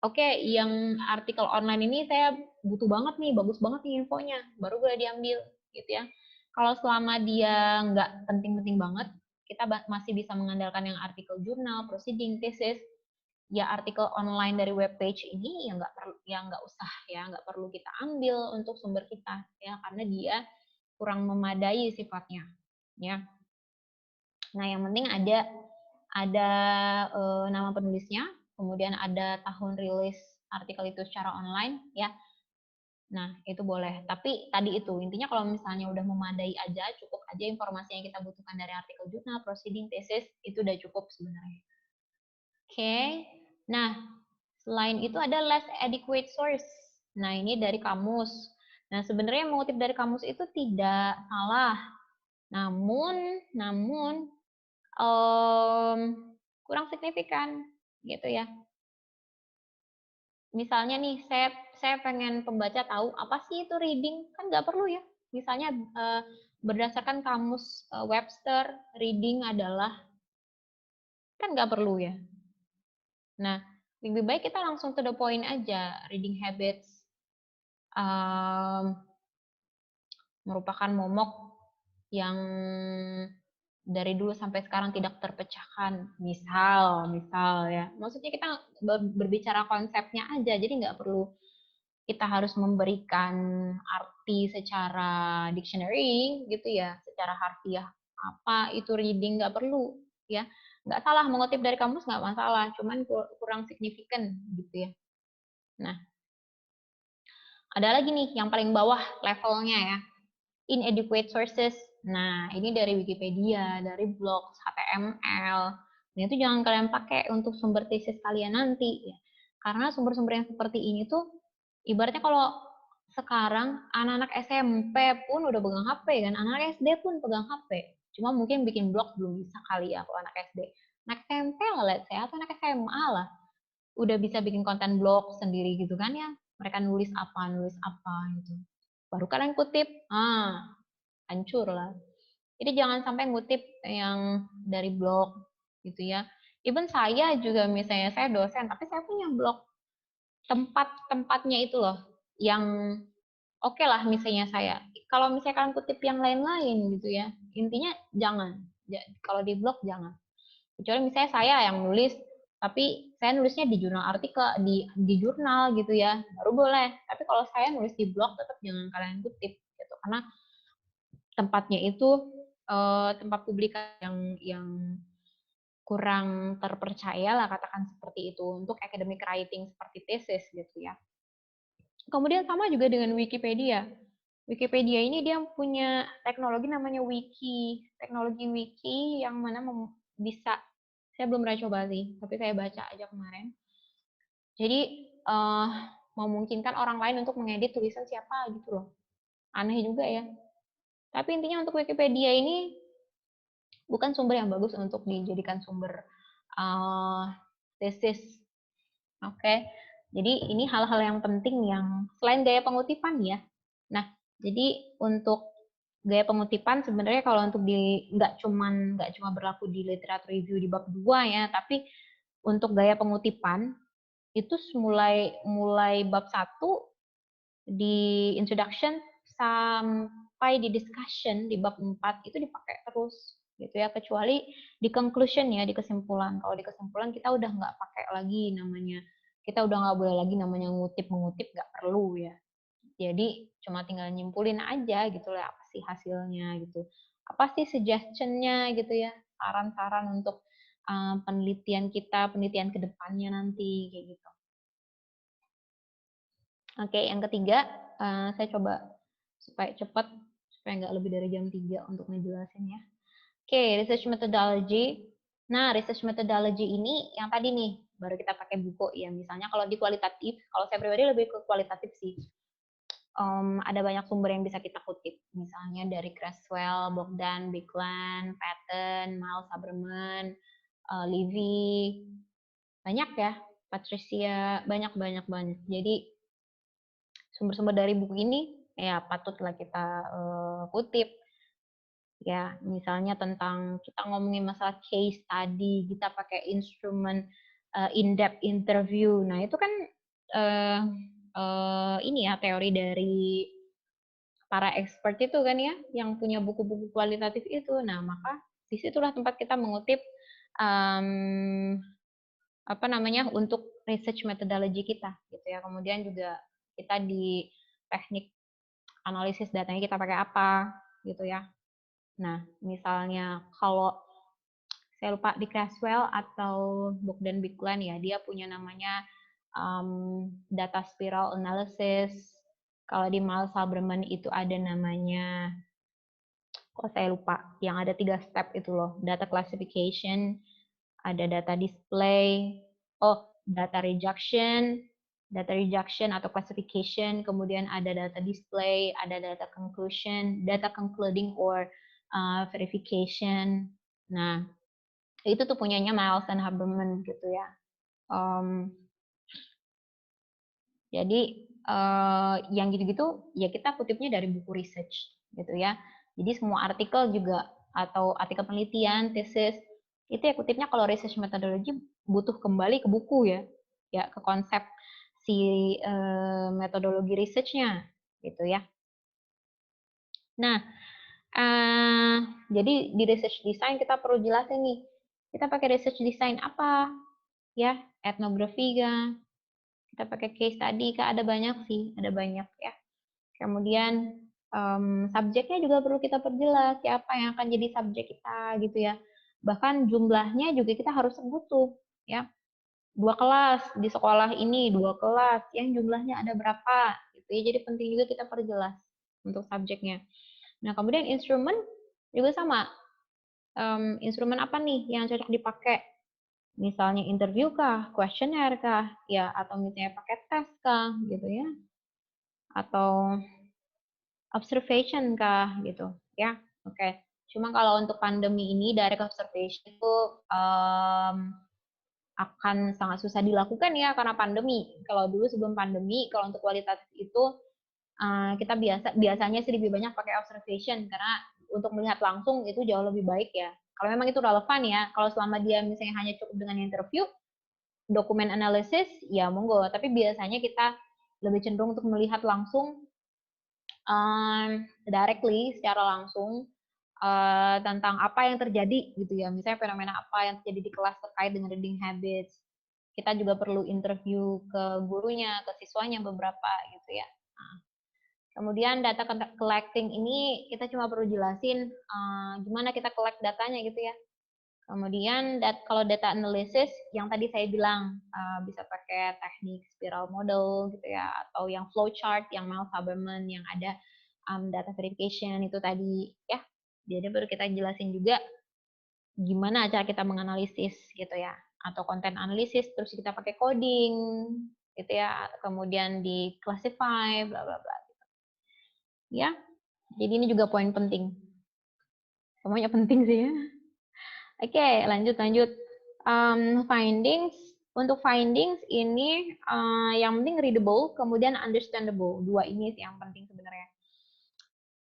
S1: oke, yang artikel online ini saya butuh banget nih, bagus banget nih infonya, baru boleh diambil gitu ya. Kalau selama dia nggak penting-penting banget, kita masih bisa mengandalkan yang artikel jurnal, proceeding, thesis, ya artikel online dari web page ini ya nggak perlu, ya nggak usah ya, nggak perlu kita ambil untuk sumber kita ya, karena dia kurang memadai sifatnya ya. Nah, yang penting ada nama penulisnya, kemudian ada tahun rilis artikel itu secara online ya. Nah, itu boleh. Tapi tadi itu intinya kalau misalnya udah memadai aja, cukup aja informasi yang kita butuhkan dari artikel jurnal, proceeding, thesis, itu udah cukup sebenarnya. Oke. Nah, selain itu ada less adequate source. Nah, ini dari kamus. Nah, sebenarnya mengutip dari kamus itu tidak salah. Namun kurang signifikan gitu ya. Misalnya nih, saya pengen pembaca tahu apa sih itu reading, kan nggak perlu ya. Misalnya berdasarkan kamus Webster, reading adalah, kan nggak perlu ya. Nah, lebih baik kita langsung to the point aja. Reading habits merupakan momok yang dari dulu sampai sekarang tidak terpecahkan. Misal ya. Maksudnya kita berbicara konsepnya aja, jadi nggak perlu kita harus memberikan arti secara dictionary gitu ya, secara harfiah apa itu reading, nggak perlu ya. Nggak salah mengutip dari kamus, nggak masalah, cuman kurang signifikan gitu ya. Nah, ada lagi nih yang paling bawah levelnya ya, inadequate sources. Nah, ini dari Wikipedia, dari blog, HTML. Nah, itu jangan kalian pakai untuk sumber tesis kalian nanti ya. Karena sumber-sumber yang seperti ini tuh ibaratnya kalau sekarang anak-anak SMP pun udah pegang HP kan, anak SD pun pegang HP. Cuma mungkin bikin blog belum bisa kali ya kalau anak SD. Anak SMP lah, let's say, atau anak SMA lah. Udah bisa bikin konten blog sendiri gitu kan ya. Mereka nulis apa gitu. Baru kalian kutip, hancur lah. Jadi jangan sampai ngutip yang dari blog gitu ya. Even saya juga misalnya saya dosen, tapi saya punya blog tempat-tempatnya itu loh, yang oke lah misalnya saya. Kalau misalnya kalian kutip yang lain-lain gitu ya, intinya jangan. Kalau di blog jangan. Kecuali misalnya saya yang nulis, tapi saya nulisnya di jurnal artikel, di jurnal gitu ya, baru boleh. Tapi kalau saya nulis di blog tetap jangan kalian kutip gitu, karena tempatnya itu tempat publikasi yang kurang terpercaya lah, katakan seperti itu, untuk academic writing seperti tesis gitu ya. Kemudian sama juga dengan Wikipedia. Wikipedia ini dia punya teknologi namanya wiki. Teknologi wiki yang mana bisa, saya belum pernah coba sih, tapi saya baca aja kemarin. Jadi memungkinkan orang lain untuk mengedit tulisan siapa gitu loh. Aneh juga ya. Tapi intinya untuk Wikipedia ini bukan sumber yang bagus untuk dijadikan sumber tesis. Oke. Jadi ini hal-hal yang penting yang selain gaya pengutipan ya. Nah, jadi untuk gaya pengutipan sebenarnya kalau untuk nggak cuma berlaku di literatur review di bab 2 ya, tapi untuk gaya pengutipan itu mulai bab 1 di introduction sampai di discussion di bab 4 itu dipakai terus gitu ya, kecuali di conclusion ya, di kesimpulan. Kalau di kesimpulan kita udah nggak pakai lagi namanya, kita udah nggak boleh lagi namanya mengutip, nggak perlu ya. Jadi cuma tinggal nyimpulin aja gitu lah, apa sih hasilnya gitu, apa sih suggestion-nya gitu ya, saran-saran untuk penelitian kedepannya nanti kayak gitu. Oke, yang ketiga saya coba supaya cepat, supaya nggak lebih dari jam 3 untuk ngejelasin ya. Oke, research methodology. Nah, research methodology ini yang tadi nih, baru kita pakai buku ya. Misalnya kalau di kualitatif, kalau saya pribadi lebih ke kualitatif sih. Ada banyak sumber yang bisa kita kutip. Misalnya dari Creswell, Bogdan, Biklan, Patton, Miles Haberman, Levy. Banyak ya, Patricia, banyak. Jadi sumber-sumber dari buku ini ya patutlah kita kutip. Ya, misalnya tentang kita ngomongin masalah case study, kita pakai instrumen in-depth interview. Nah, itu kan ini ya teori dari para expert itu kan ya, yang punya buku-buku kualitatif itu. Nah, maka disitulah tempat kita mengutip apa namanya untuk research methodology kita, gitu ya. Kemudian juga kita di teknik analisis datanya kita pakai apa, gitu ya. Nah, misalnya kalau saya lupa di Creswell atau Bogdan Biglan ya, dia punya namanya data spiral analysis. Kalau di Miles Haberman itu ada namanya, kok saya lupa, yang ada 3 step itu loh, data classification, ada data display, data rejection atau classification, kemudian ada data display, ada data conclusion, data concluding or verification. Nah, itu tuh punyanya Miles dan Haberman gitu ya. Jadi yang gitu-gitu ya kita kutipnya dari buku research gitu ya. Jadi semua artikel juga atau artikel penelitian, tesis itu ya kutipnya kalau research methodology butuh kembali ke buku ya, ke konsep si metodologi research-nya gitu ya. Nah, jadi di research design kita perlu jelasin nih, kita pakai research design apa ya, etnografi kah, kita pakai case study kah, ada banyak sih, ada banyak ya. Kemudian subjeknya juga perlu kita perjelas, siapa yang akan jadi subjek kita gitu ya. Bahkan jumlahnya juga kita harus sebut tuh ya. 2 kelas di sekolah ini, 2 kelas yang jumlahnya ada berapa gitu ya. Jadi penting juga kita perjelas untuk subjeknya. Nah, kemudian instrumen juga sama. Instrumen apa nih yang cocok dipakai? Misalnya interview kah, questionnaire kah, ya atau misalnya pakai tes kah gitu ya. Atau observation kah gitu ya. Oke. Cuma kalau untuk pandemi ini direct observation itu akan sangat susah dilakukan ya karena pandemi. Kalau dulu sebelum pandemi, kalau untuk kualitatif itu kita biasanya sih lebih banyak pakai observation karena untuk melihat langsung itu jauh lebih baik ya. Kalau memang itu relevan ya. Kalau selama dia misalnya hanya cukup dengan interview, dokumen analisis ya monggo. Tapi biasanya kita lebih cenderung untuk melihat langsung directly secara langsung tentang apa yang terjadi gitu ya, misalnya fenomena apa yang terjadi di kelas terkait dengan reading habits. Kita juga perlu interview ke gurunya, ke siswanya beberapa gitu ya. Nah, kemudian data collecting ini kita cuma perlu jelasin gimana kita collect datanya gitu ya. Kemudian kalau data analysis yang tadi saya bilang bisa pakai teknik spiral model gitu ya, atau yang flowchart yang Miles Haberman yang ada data verification itu tadi ya. Jadi baru kita jelasin juga gimana cara kita menganalisis gitu ya, atau konten analisis terus kita pakai coding gitu ya, kemudian di classify bla bla bla gitu. Ya. Jadi ini juga poin penting. Semuanya penting sih ya. Oke, lanjut. Findings. Untuk findings ini yang penting readable, kemudian understandable. 2 ini sih yang penting sebenarnya.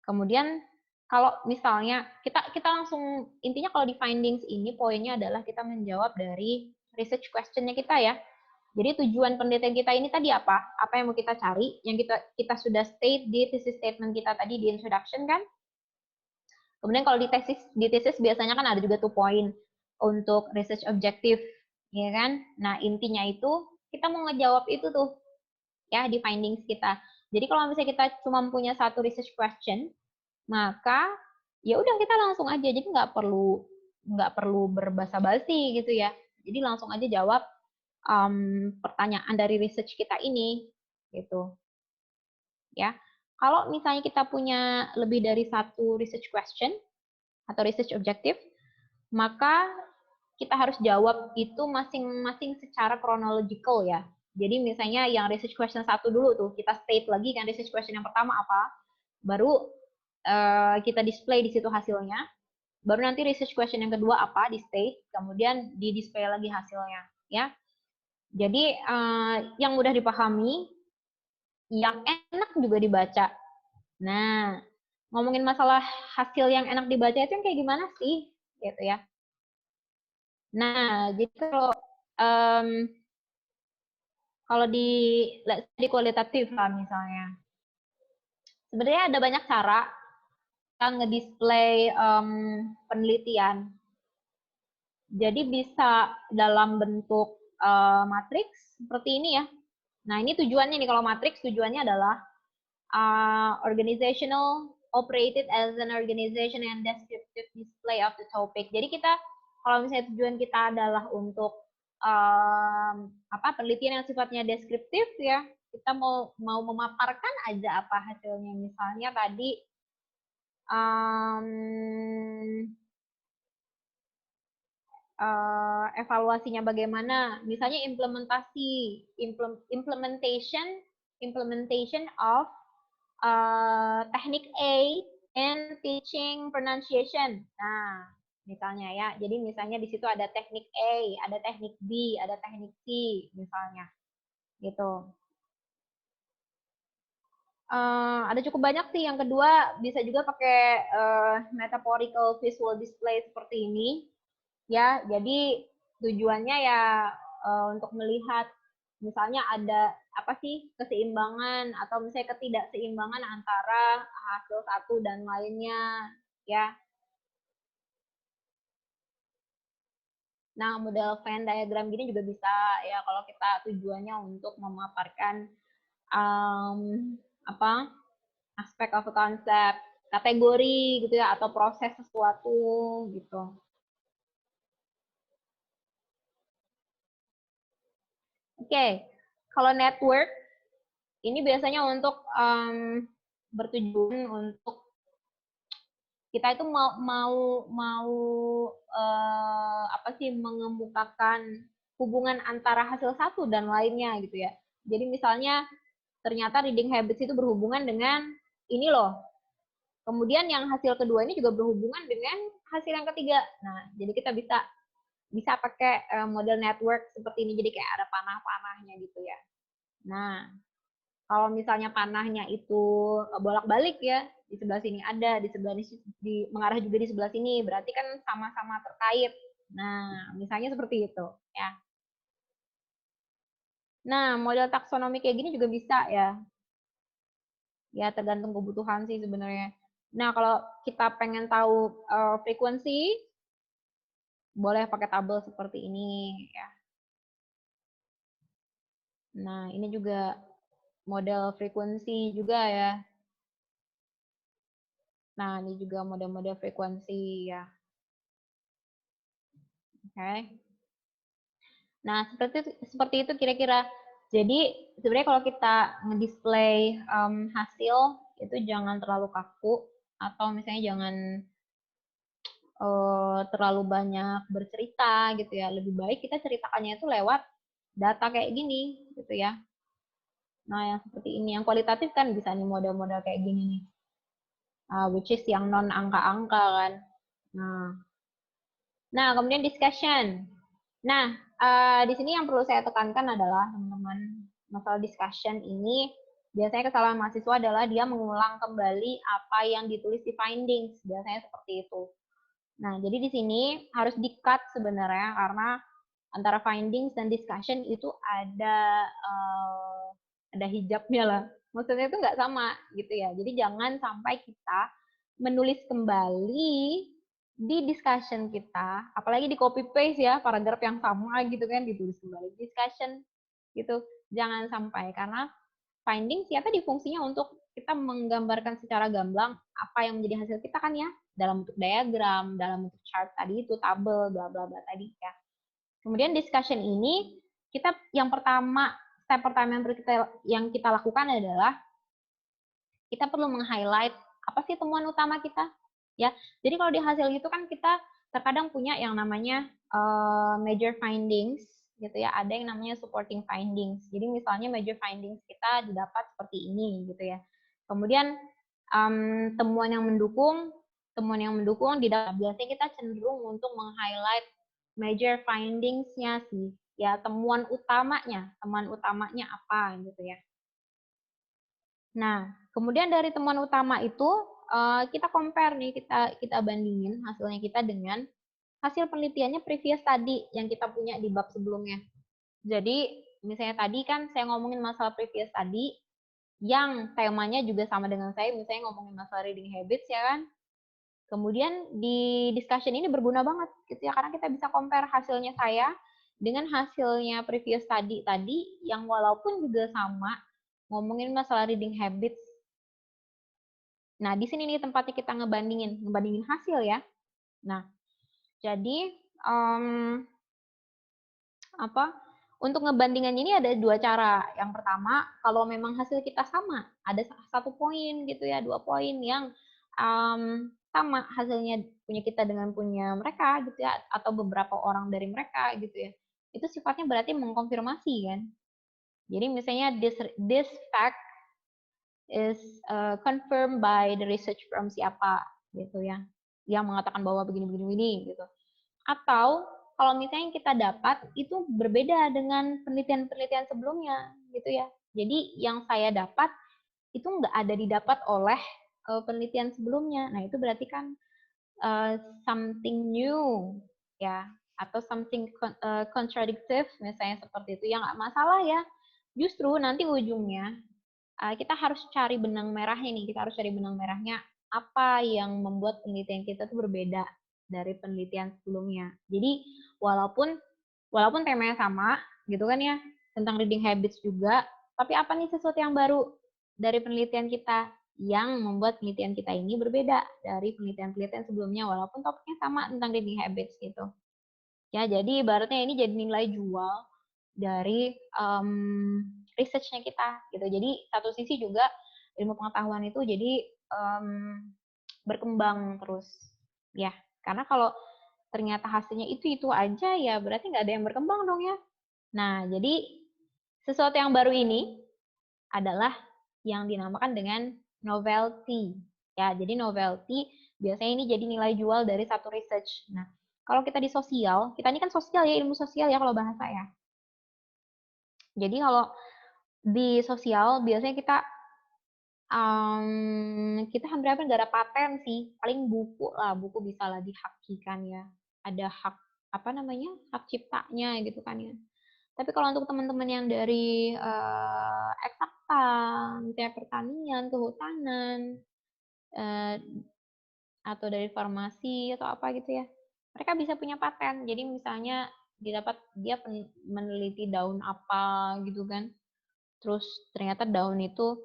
S1: Kemudian kalau misalnya kita langsung intinya kalau di findings ini poinnya adalah kita menjawab dari research question-nya kita ya. Jadi tujuan penelitian kita ini tadi apa? Apa yang mau kita cari? Yang kita sudah state di thesis statement kita tadi di introduction kan? Kemudian kalau di tesis biasanya kan ada juga tuh poin untuk research objective, ya kan? Nah, intinya itu kita mau ngejawab itu tuh ya di findings kita. Jadi kalau misalnya kita cuma punya satu research question, maka ya udah kita langsung aja. Jadi nggak perlu berbasa-basi gitu ya. Jadi langsung aja jawab pertanyaan dari research kita ini gitu. Ya. Kalau misalnya kita punya lebih dari satu research question atau research objective, maka kita harus jawab itu masing-masing secara chronological ya. Jadi misalnya yang research question 1 dulu tuh, kita state lagi kan research question yang pertama apa, baru kita display di situ hasilnya, baru nanti research question yang kedua apa, di state, kemudian di display lagi hasilnya. Ya. Jadi yang mudah dipahami, yang enak juga dibaca. Nah, ngomongin masalah hasil yang enak dibaca itu yang kayak gimana sih, gitu ya. Nah, jadi kalau di kualitatif lah misalnya, sebenarnya ada banyak cara kita ngedisplay penelitian. Jadi bisa dalam bentuk matriks seperti ini ya. Nah, ini tujuannya nih, kalau matriks tujuannya adalah organizational operated as an organization and descriptive display of the topic. Jadi kita, kalau misalnya tujuan kita adalah untuk penelitian yang sifatnya deskriptif ya, kita mau memaparkan aja apa hasilnya. Misalnya tadi evaluasinya bagaimana, misalnya implementation of teknik A in teaching pronunciation. Nah, misalnya ya, jadi misalnya di situ ada teknik A, ada teknik B, ada teknik C, misalnya, gitu. Ada cukup banyak sih. Yang kedua, bisa juga pakai metaphorical visual display seperti ini. Ya, jadi tujuannya ya untuk melihat misalnya ada apa sih keseimbangan atau misalnya ketidakseimbangan antara hasil satu dan lainnya, ya. Nah, model Venn diagram gini juga bisa ya kalau kita tujuannya untuk memaparkan aspek of konsep, kategori gitu ya, atau proses sesuatu gitu. Oke, kalau network ini biasanya untuk bertujuan untuk kita itu mengemukakan hubungan antara hasil satu dan lainnya gitu ya. Jadi misalnya ternyata reading habits itu berhubungan dengan ini loh. Kemudian yang hasil kedua ini juga berhubungan dengan hasil yang ketiga. Nah, jadi kita bisa pakai model network seperti ini, jadi kayak ada panah-panahnya gitu ya. Nah, kalau misalnya panahnya itu bolak-balik ya, di sebelah sini ada, di sebelah ini mengarah juga di sebelah sini, berarti kan sama-sama terkait. Nah, misalnya seperti itu ya. Nah, model taksonomi kayak gini juga bisa ya. Ya, tergantung kebutuhan sih sebenarnya. Nah, kalau kita pengen tahu frekuensi, boleh pakai tabel seperti ini ya. Nah, ini juga model frekuensi juga ya. Nah, ini juga model-model frekuensi ya. Oke. Nah, seperti itu kira-kira. Jadi, sebenarnya kalau kita ngedisplay hasil, itu jangan terlalu kaku, atau misalnya jangan terlalu banyak bercerita gitu ya. Lebih baik kita ceritakannya itu lewat data kayak gini gitu ya. Nah, yang seperti ini, yang kualitatif kan bisa nih model-model kayak gini nih. Which is yang non angka-angka kan. Nah, kemudian discussion. Nah, di sini yang perlu saya tekankan adalah teman-teman, masalah discussion ini biasanya kesalahan mahasiswa adalah dia mengulang kembali apa yang ditulis di findings, biasanya seperti itu. Nah, jadi di sini harus di-cut sebenarnya karena antara findings dan discussion itu ada hijabnya lah. Maksudnya itu nggak sama gitu ya. Jadi jangan sampai kita menulis kembali di discussion kita, apalagi di copy paste ya, paragraf yang sama gitu kan, ditulis kembali discussion gitu. Jangan sampai, karena findings ya tadi fungsinya untuk kita menggambarkan secara gamblang apa yang menjadi hasil kita kan ya, dalam bentuk diagram, dalam bentuk chart tadi itu, tabel, bla bla bla tadi ya. Kemudian discussion ini kita step pertama yang kita lakukan adalah kita perlu meng-highlight apa sih temuan utama kita ya. Jadi kalau di hasil itu kan kita terkadang punya yang namanya major findings gitu ya, ada yang namanya supporting findings. Jadi misalnya major findings kita didapat seperti ini gitu ya. Kemudian temuan yang mendukung didapat, biasanya kita cenderung untuk meng-highlight major findings-nya sih, ya temuan utamanya apa gitu ya. Nah, kemudian dari temuan utama itu kita compare nih, kita bandingin hasilnya kita dengan hasil penelitiannya previous tadi yang kita punya di bab sebelumnya. Jadi misalnya tadi kan saya ngomongin masalah previous tadi yang temanya juga sama dengan saya, misalnya ngomongin masalah reading habits ya kan. Kemudian di discussion ini berguna banget gitu ya, karena kita bisa compare hasilnya saya dengan hasilnya previous tadi yang walaupun juga sama ngomongin masalah reading habits. Nah, di sini nih tempatnya kita ngebandingin hasil ya. Nah, jadi untuk ngebandingan ini ada dua cara. Yang pertama, kalau memang hasil kita sama, ada 1 poin gitu ya, 2 poin yang sama hasilnya punya kita dengan punya mereka gitu ya, atau beberapa orang dari mereka gitu ya. Itu sifatnya berarti mengkonfirmasi kan. Jadi misalnya this fact is confirmed by the research from siapa gitu ya, yang mengatakan bahwa begini gitu. Atau kalau misalnya kita dapat itu berbeda dengan penelitian-penelitian sebelumnya gitu ya. Jadi yang saya dapat itu nggak ada didapat oleh penelitian sebelumnya. Nah itu berarti kan something new ya, atau something contradictive misalnya seperti itu. Ya nggak masalah ya. Justru nanti ujungnya kita harus cari benang merahnya nih. Kita harus cari benang merahnya apa yang membuat penelitian kita tuh berbeda dari penelitian sebelumnya. Jadi walaupun temanya sama gitu kan ya, tentang reading habits juga, tapi apa nih sesuatu yang baru dari penelitian kita yang membuat penelitian kita ini berbeda dari penelitian-penelitian sebelumnya walaupun topiknya sama tentang reading habits gitu. Ya, jadi ibaratnya ini jadi nilai jual dari research-nya kita gitu. Jadi satu sisi juga ilmu pengetahuan itu jadi berkembang terus ya. Karena kalau ternyata hasilnya itu aja ya berarti nggak ada yang berkembang dong ya. Nah, jadi sesuatu yang baru ini adalah yang dinamakan dengan novelty. Ya, jadi novelty biasanya ini jadi nilai jual dari satu research. Nah, kalau kita di sosial, kita ini kan sosial ya, ilmu sosial ya kalau bahasa ya. Jadi kalau di sosial biasanya kita hampir nggak ada paten sih, paling buku bisa lah dihakikan ya, ada hak hak ciptanya gitu kan ya. Tapi kalau untuk teman-teman yang dari eksakta, misalnya pertanian, kehutanan, atau dari farmasi atau apa gitu ya, mereka bisa punya paten. Jadi misalnya dia meneliti daun apa gitu kan, terus ternyata daun itu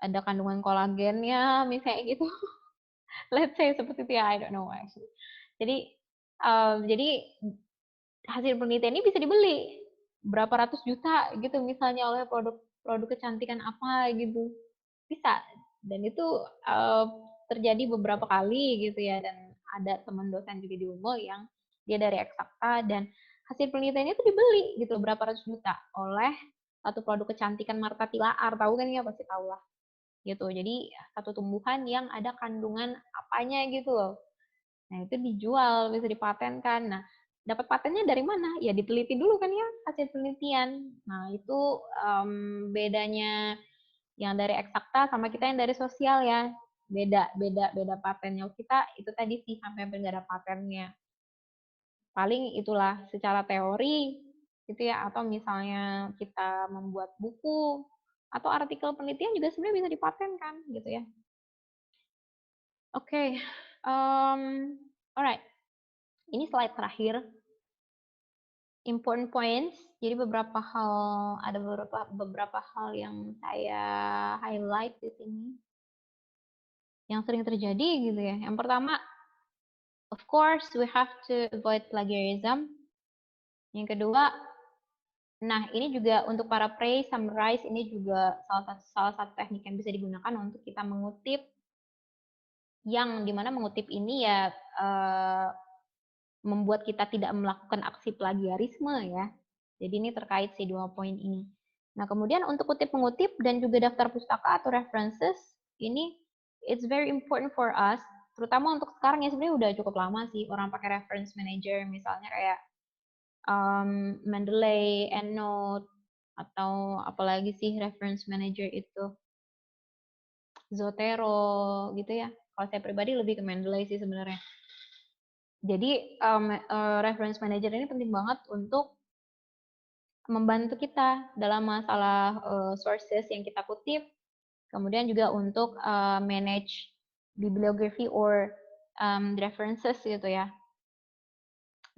S1: ada kandungan kolagennya misalnya gitu. Let's say seperti itu ya, I don't know actually. Jadi hasil penelitian ini bisa dibeli berapa ratus juta gitu misalnya oleh produk kecantikan apa gitu, bisa. Dan itu terjadi beberapa kali gitu ya, dan ada teman dosen juga di UMO yang dia dari eksakta dan hasil penelitiannya itu dibeli gitu berapa ratus juta oleh satu produk kecantikan Martha Tilaar, tahu kan ya, pasti tahu lah gitu. Jadi satu tumbuhan yang ada kandungan apanya gitu loh. Nah, itu dijual, bisa dipatenkan. Nah, dapat patennya dari mana? Ya diteliti dulu kan ya, hasil penelitian. Nah, itu bedanya yang dari eksakta sama kita yang dari sosial ya. Beda patennya. Kita itu tadi sih hampir nggak ada patennya. Paling itulah secara teori gitu ya, atau misalnya kita membuat buku atau artikel penelitian juga sebenarnya bisa dipatenkan gitu ya. Oke, alright. Ini slide terakhir. Important points. Jadi ada beberapa hal yang saya highlight di sini yang sering terjadi gitu ya. Yang pertama, of course we have to avoid plagiarism. Yang kedua, nah ini juga untuk para praise, summarize, ini juga salah satu teknik yang bisa digunakan untuk kita mengutip, yang dimana mengutip ini ya membuat kita tidak melakukan aksi plagiarisme ya. Jadi ini terkait si 2 poin ini. Nah, kemudian untuk kutip-mengutip dan juga daftar pustaka atau references, ini it's very important for us, terutama untuk sekarang ya, sebenarnya udah cukup lama sih orang pakai reference manager, misalnya kayak Mendeley, EndNote, atau apalagi sih reference manager itu, Zotero gitu ya. Kalau saya pribadi lebih ke Mendeley sih sebenarnya. Jadi reference manager ini penting banget untuk membantu kita dalam masalah sources yang kita kutip, kemudian juga untuk manage bibliography or references gitu ya.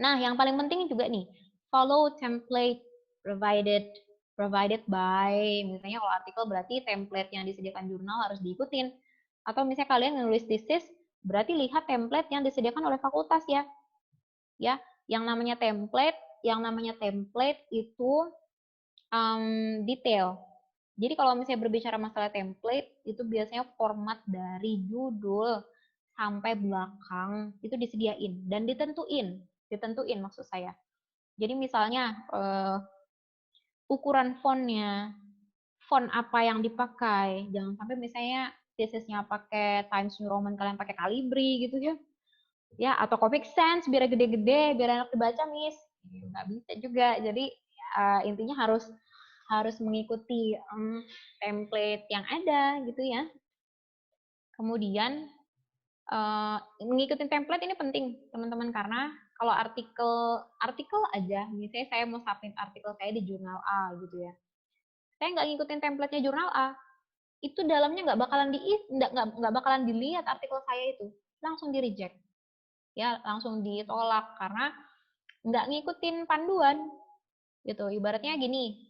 S1: Nah, yang paling penting juga nih, follow template provided by, misalnya kalau artikel berarti template yang disediakan jurnal harus diikutin. Atau misalnya kalian nulis thesis, berarti lihat template yang disediakan oleh fakultas ya. Ya, yang namanya template itu detail. Jadi kalau misalnya berbicara masalah template, itu biasanya format dari judul sampai belakang itu disediain dan ditentuin maksud saya. Jadi misalnya ukuran fontnya, font apa yang dipakai, jangan sampai misalnya tesisnya pakai Times New Roman, kalian pakai Calibri gitu ya, atau Comic Sans biar gede-gede, biar enak dibaca, Miss. Nggak bisa juga. Jadi intinya harus mengikuti template yang ada gitu ya. Kemudian mengikuti template ini penting teman-teman, karena kalau artikel aja, misalnya saya mau submit artikel saya di jurnal A gitu ya, saya nggak ngikutin template-nya jurnal A, itu dalamnya nggak bakalan dilihat artikel saya itu, langsung di reject ya, langsung ditolak karena nggak ngikutin panduan gitu. Ibaratnya gini,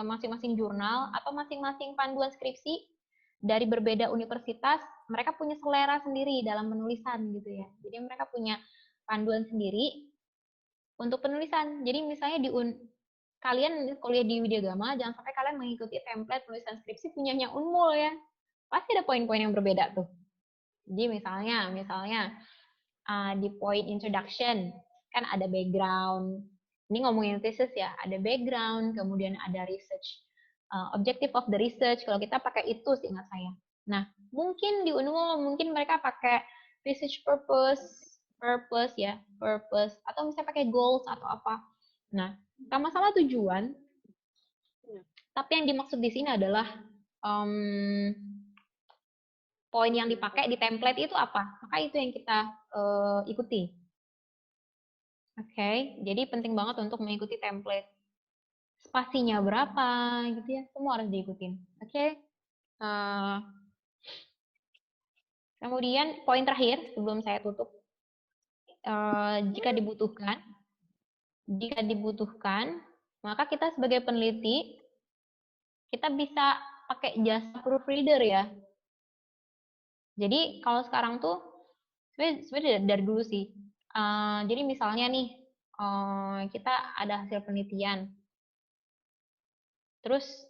S1: masing-masing jurnal atau masing-masing panduan skripsi dari berbeda universitas, mereka punya selera sendiri dalam penulisan gitu ya. Jadi mereka punya panduan sendiri untuk penulisan. Jadi misalnya kalian kuliah di Widyagama, jangan sampai kalian mengikuti template penulisan skripsi punyanya Unmul ya. Pasti ada poin-poin yang berbeda tuh. Jadi misalnya di point introduction kan ada background. Ini ngomongin thesis ya, ada background, kemudian ada research, objective of the research. Kalau kita pakai itu, seingat saya. Nah, mungkin di Unmul mungkin mereka pakai research purpose ya, purpose, atau misalnya pakai goals atau apa. Nah, sama-sama tujuan, tapi yang dimaksud di sini adalah poin yang dipakai di template itu apa, maka itu yang kita ikuti. Oke, jadi penting banget untuk mengikuti template. Spasinya berapa, gitu ya, semua harus diikutin. Oke. Kemudian poin terakhir sebelum saya tutup, jika dibutuhkan, maka kita sebagai peneliti kita bisa pakai jasa proofreader ya. Jadi kalau sekarang tuh sebenarnya dari dulu sih. Jadi misalnya nih, kita ada hasil penelitian, terus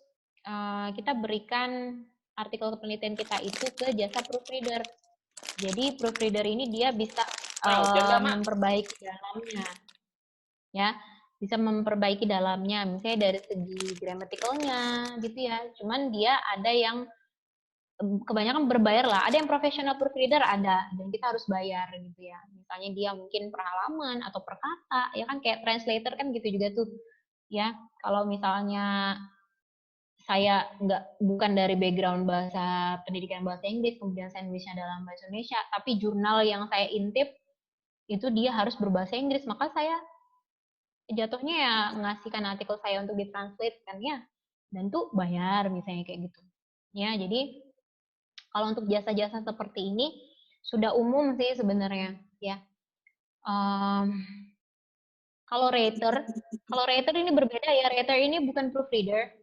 S1: kita berikan artikel penelitian kita itu ke jasa proofreader. Jadi proofreader ini dia bisa memperbaiki dalamnya, ya, bisa memperbaiki dalamnya, misalnya dari segi gramaticalnya, gitu ya. Cuman dia ada yang kebanyakan berbayar lah. Ada yang profesional proofreader ada, dan kita harus bayar gitu ya. Misalnya dia mungkin per halaman atau per kata, ya kan, kayak translator kan gitu juga tuh. Ya, kalau misalnya saya bukan dari background pendidikan bahasa Inggris, kemudian saya nulisnya dalam bahasa Indonesia, tapi jurnal yang saya intip itu dia harus berbahasa Inggris, maka saya jatuhnya ya ngasihkan artikel saya untuk ditranslate kan ya, dan tuh bayar misalnya kayak gitu. Ya, jadi kalau untuk jasa-jasa seperti ini sudah umum sih sebenarnya ya. Kalau rater ini berbeda ya. Rater ini bukan proofreader.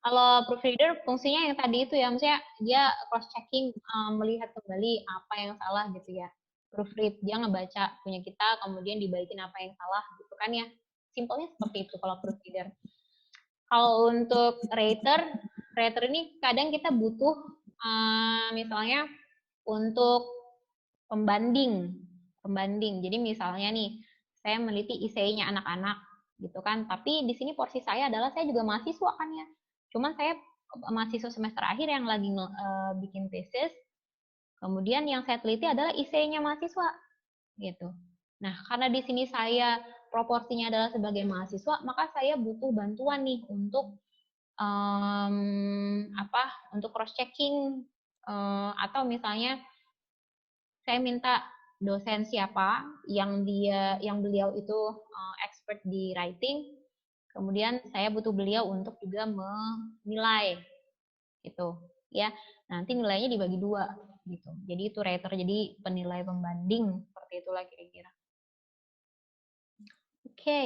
S1: Kalau proofreader fungsinya yang tadi itu ya, maksudnya dia cross checking, melihat kembali apa yang salah gitu ya. Proofread, dia ngebaca punya kita, kemudian dibaikin apa yang salah gitu kan ya. Simpelnya seperti itu kalau proofreader. Kalau untuk rater ini kadang kita butuh misalnya untuk pembanding. Jadi misalnya nih, saya meneliti IC-nya anak-anak gitu kan, tapi di sini porsi saya adalah saya juga mahasiswa kan ya. Cuman saya mahasiswa semester akhir yang lagi bikin tesis, kemudian yang saya teliti adalah IC-nya mahasiswa gitu. Nah, karena di sini saya proporsinya adalah sebagai mahasiswa, maka saya butuh bantuan nih untuk untuk cross checking atau misalnya saya minta dosen siapa yang beliau itu expert di writing. Kemudian saya butuh beliau untuk juga menilai gitu ya. Nanti nilainya dibagi 2 gitu. Jadi itu rater, jadi penilai pembanding seperti itulah kira-kira. Oke.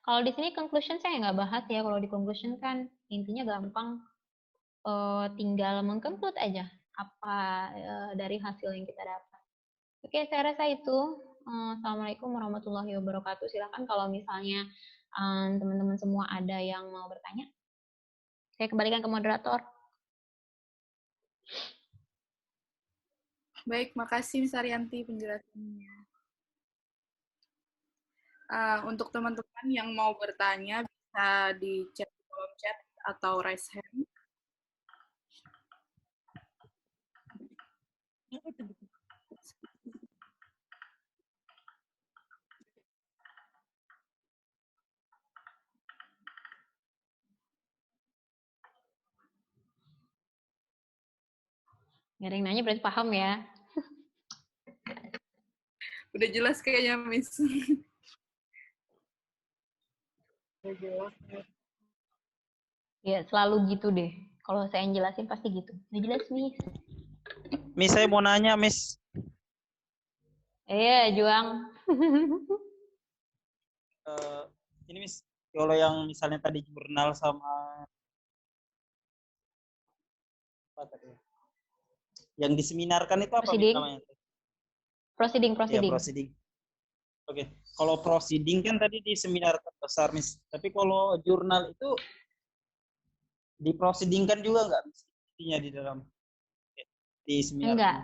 S1: Kalau di sini conclusion saya nggak bahas ya. Kalau di conclusion kan intinya gampang, tinggal mengconclude aja apa dari hasil yang kita dapat. Oke, saya rasa itu. Assalamualaikum warahmatullahi wabarakatuh. Silakan kalau misalnya teman-teman semua ada yang mau bertanya. Saya kembalikan ke moderator.
S5: Baik, makasih Miss Arianti penjelasannya. Untuk teman-teman yang mau bertanya bisa di chat kolom chat atau raise hand.
S1: Nggak ada yang nanya berarti paham ya.
S5: Udah jelas kayaknya, Miss. Udah jelas.
S1: Ya, selalu gitu deh. Kalau saya yang jelasin pasti gitu. Udah jelas, Miss.
S4: Miss, saya mau nanya, Miss.
S1: Iya, Juang.
S4: Ini Miss, kalau yang misalnya tadi jurnal sama apa tadi? Yang diseminarkan itu apa
S1: Proceeding.
S4: namanya?
S1: Proceeding.
S4: Ya, proceeding. Oke. Kalau proceeding kan tadi di seminar besar, Miss. Tapi kalau jurnal itu di proceeding kan juga nggak mestinya di dalam di seminar?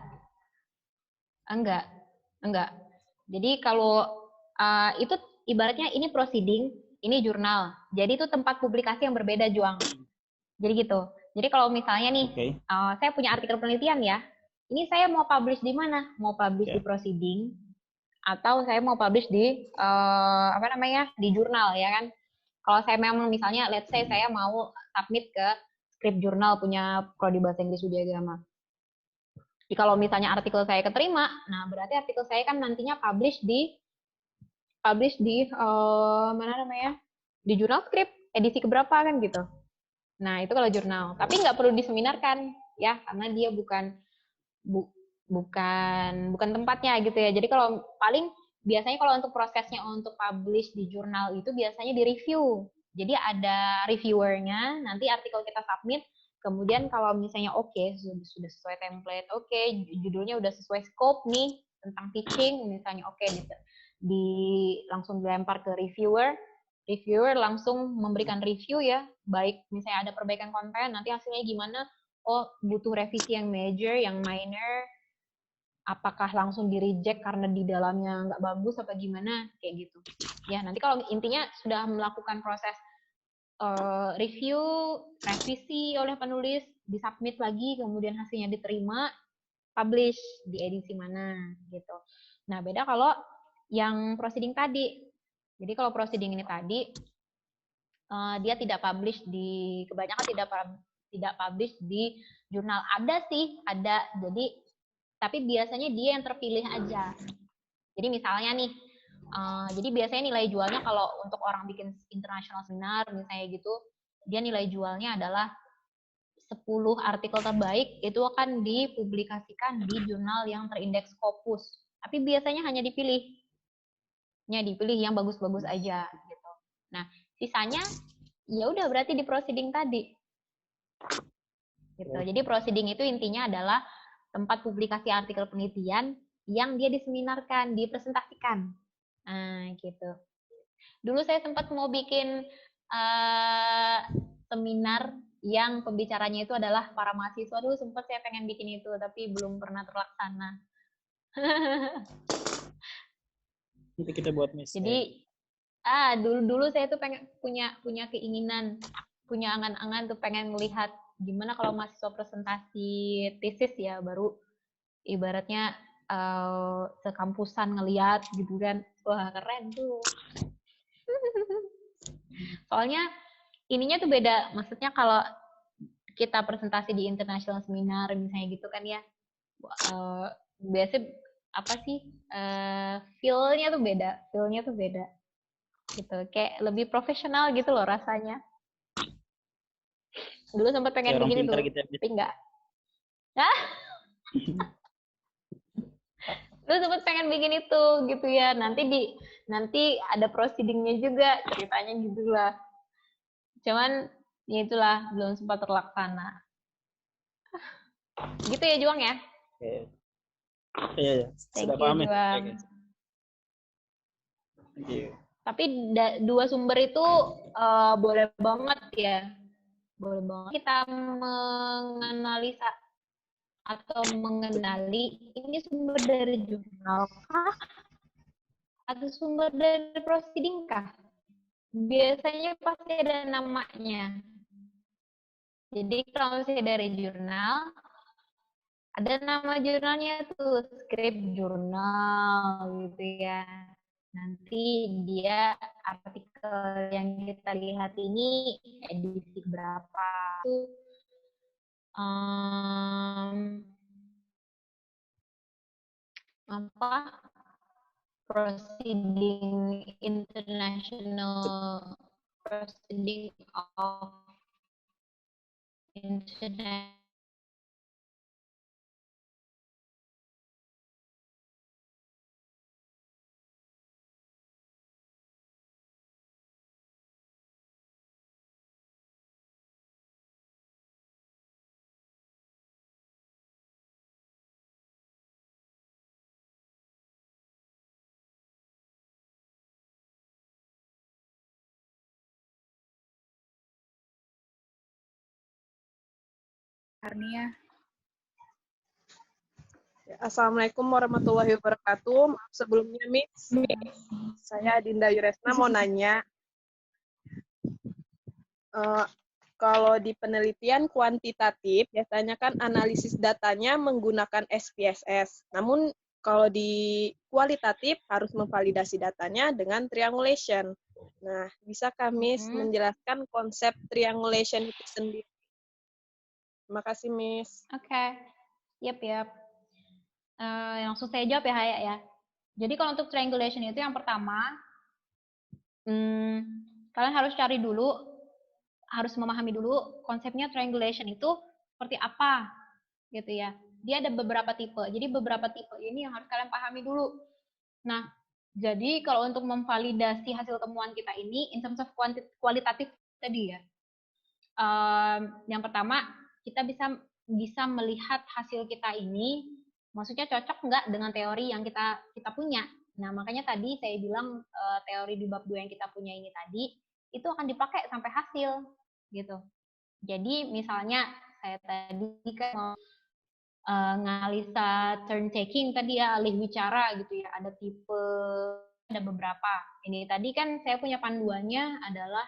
S1: Enggak. Jadi kalau itu ibaratnya ini proceeding, ini jurnal. Jadi itu tempat publikasi yang berbeda, Juang. Jadi gitu. Jadi kalau misalnya nih, saya punya artikel penelitian ya. Ini saya mau publish di mana? Mau publish di proceeding atau saya mau publish di di jurnal ya kan? Kalau saya memang misalnya, let's say saya mau submit ke script jurnal punya prodi bahasa Inggris Widya Agama. Jadi kalau misalnya artikel saya keterima, nah berarti artikel saya kan nantinya publish di di jurnal script edisi keberapa kan gitu. Nah itu kalau jurnal. Tapi nggak perlu diseminarkan ya, karena dia bukan tempatnya gitu ya. Jadi kalau paling biasanya kalau untuk prosesnya untuk publish di jurnal itu biasanya di review. Jadi ada reviewernya, nanti artikel kita submit, kemudian kalau misalnya sudah sesuai template, judulnya udah sesuai scope nih tentang teaching, misalnya langsung dilempar ke reviewer langsung memberikan review ya, baik misalnya ada perbaikan konten, nanti hasilnya gimana, butuh revisi yang major, yang minor, apakah langsung di-reject karena di dalamnya nggak bagus apa gimana, kayak gitu. Ya, nanti kalau intinya sudah melakukan proses review, revisi oleh penulis, disubmit lagi, kemudian hasilnya diterima, publish di edisi mana, gitu. Nah, beda kalau yang proceeding tadi. Jadi kalau proceeding ini tadi, dia tidak publish kebanyakan tidak publish di jurnal. Ada sih, jadi tapi biasanya dia yang terpilih aja. Jadi misalnya nih, jadi biasanya nilai jualnya kalau untuk orang bikin international seminar misalnya gitu, dia nilai jualnya adalah 10 artikel terbaik itu akan dipublikasikan di jurnal yang terindeks Scopus. Tapi biasanya hanya dipilih yang bagus-bagus aja gitu. Nah, sisanya ya udah berarti di proceeding tadi. Gitu. Jadi proceeding itu intinya adalah tempat publikasi artikel penelitian yang dia diseminarkan, dipresentasikan. Nah, gitu. Dulu saya sempat mau bikin seminar yang pembicaranya itu adalah para mahasiswa. Dulu sempat saya pengen bikin itu, tapi belum pernah terlaksana.
S4: Itu kita buat Miss.
S1: Jadi, dulu saya tuh pengen punya keinginan, punya angan-angan tuh pengen melihat gimana kalau mahasiswa presentasi tesis ya, baru ibaratnya sekampusan ngeliat gitu kan, wah keren tuh. Soalnya ininya tuh beda, maksudnya kalau kita presentasi di international seminar misalnya gitu kan ya, biasanya apa sih feel-nya tuh beda gitu, kayak lebih profesional gitu loh rasanya. Dulu sempat pengen
S4: Kayak orang
S1: begini
S4: pintar
S1: tuh,
S4: gitu ya, Miss.
S1: tapi enggak. Hah? Dulu sempat pengen bikin itu gitu ya. Nanti ada proceedingnya juga, ceritanya gitulah. Cuman ya itulah belum sempat terlaksana. Gitu ya Juang ya.
S4: Oke. Iya,
S1: Thank
S4: sudah
S1: you
S4: paham ya.
S1: Juang.
S4: Oke. Thank you.
S1: Tapi dua sumber itu boleh banget ya. Boleh banget kita menganalisa atau mengenali ini sumber dari jurnal kah atau sumber dari proceeding kah? Biasanya pasti ada namanya. Jadi kalau misalnya dari jurnal, ada nama jurnalnya tuh, script jurnal gitu ya. Nanti dia artikel yang kita lihat ini edisi berapa tuh apa proceeding international proceeding of international
S5: Arnia.
S6: Assalamualaikum warahmatullahi wabarakatuh. Maaf sebelumnya, Miss. Saya Dinda Yuresna mau nanya. Kalau di penelitian kuantitatif, biasanya kan analisis datanya menggunakan SPSS. Namun kalau di kualitatif harus memvalidasi datanya dengan triangulation. Nah, bisakah Miss menjelaskan konsep triangulation itu sendiri? Terima kasih, Miss.
S1: Oke. Yap. Langsung saya jawab ya, Haya ya. Jadi kalau untuk triangulation itu yang pertama, kalian harus cari dulu, harus memahami dulu konsepnya triangulation itu seperti apa, gitu ya. Dia ada beberapa tipe. Jadi beberapa tipe ini yang harus kalian pahami dulu. Nah, jadi kalau untuk memvalidasi hasil temuan kita ini, in terms of kualitatif tadi ya, yang pertama kita bisa melihat hasil kita ini maksudnya cocok nggak dengan teori yang kita punya. Nah, makanya tadi saya bilang teori di bab 2 yang kita punya ini tadi itu akan dipakai sampai hasil gitu. Jadi misalnya saya tadi kan mau nganalisa turn taking tadi ya, alih bicara gitu ya, ada beberapa. Ini tadi kan saya punya panduannya adalah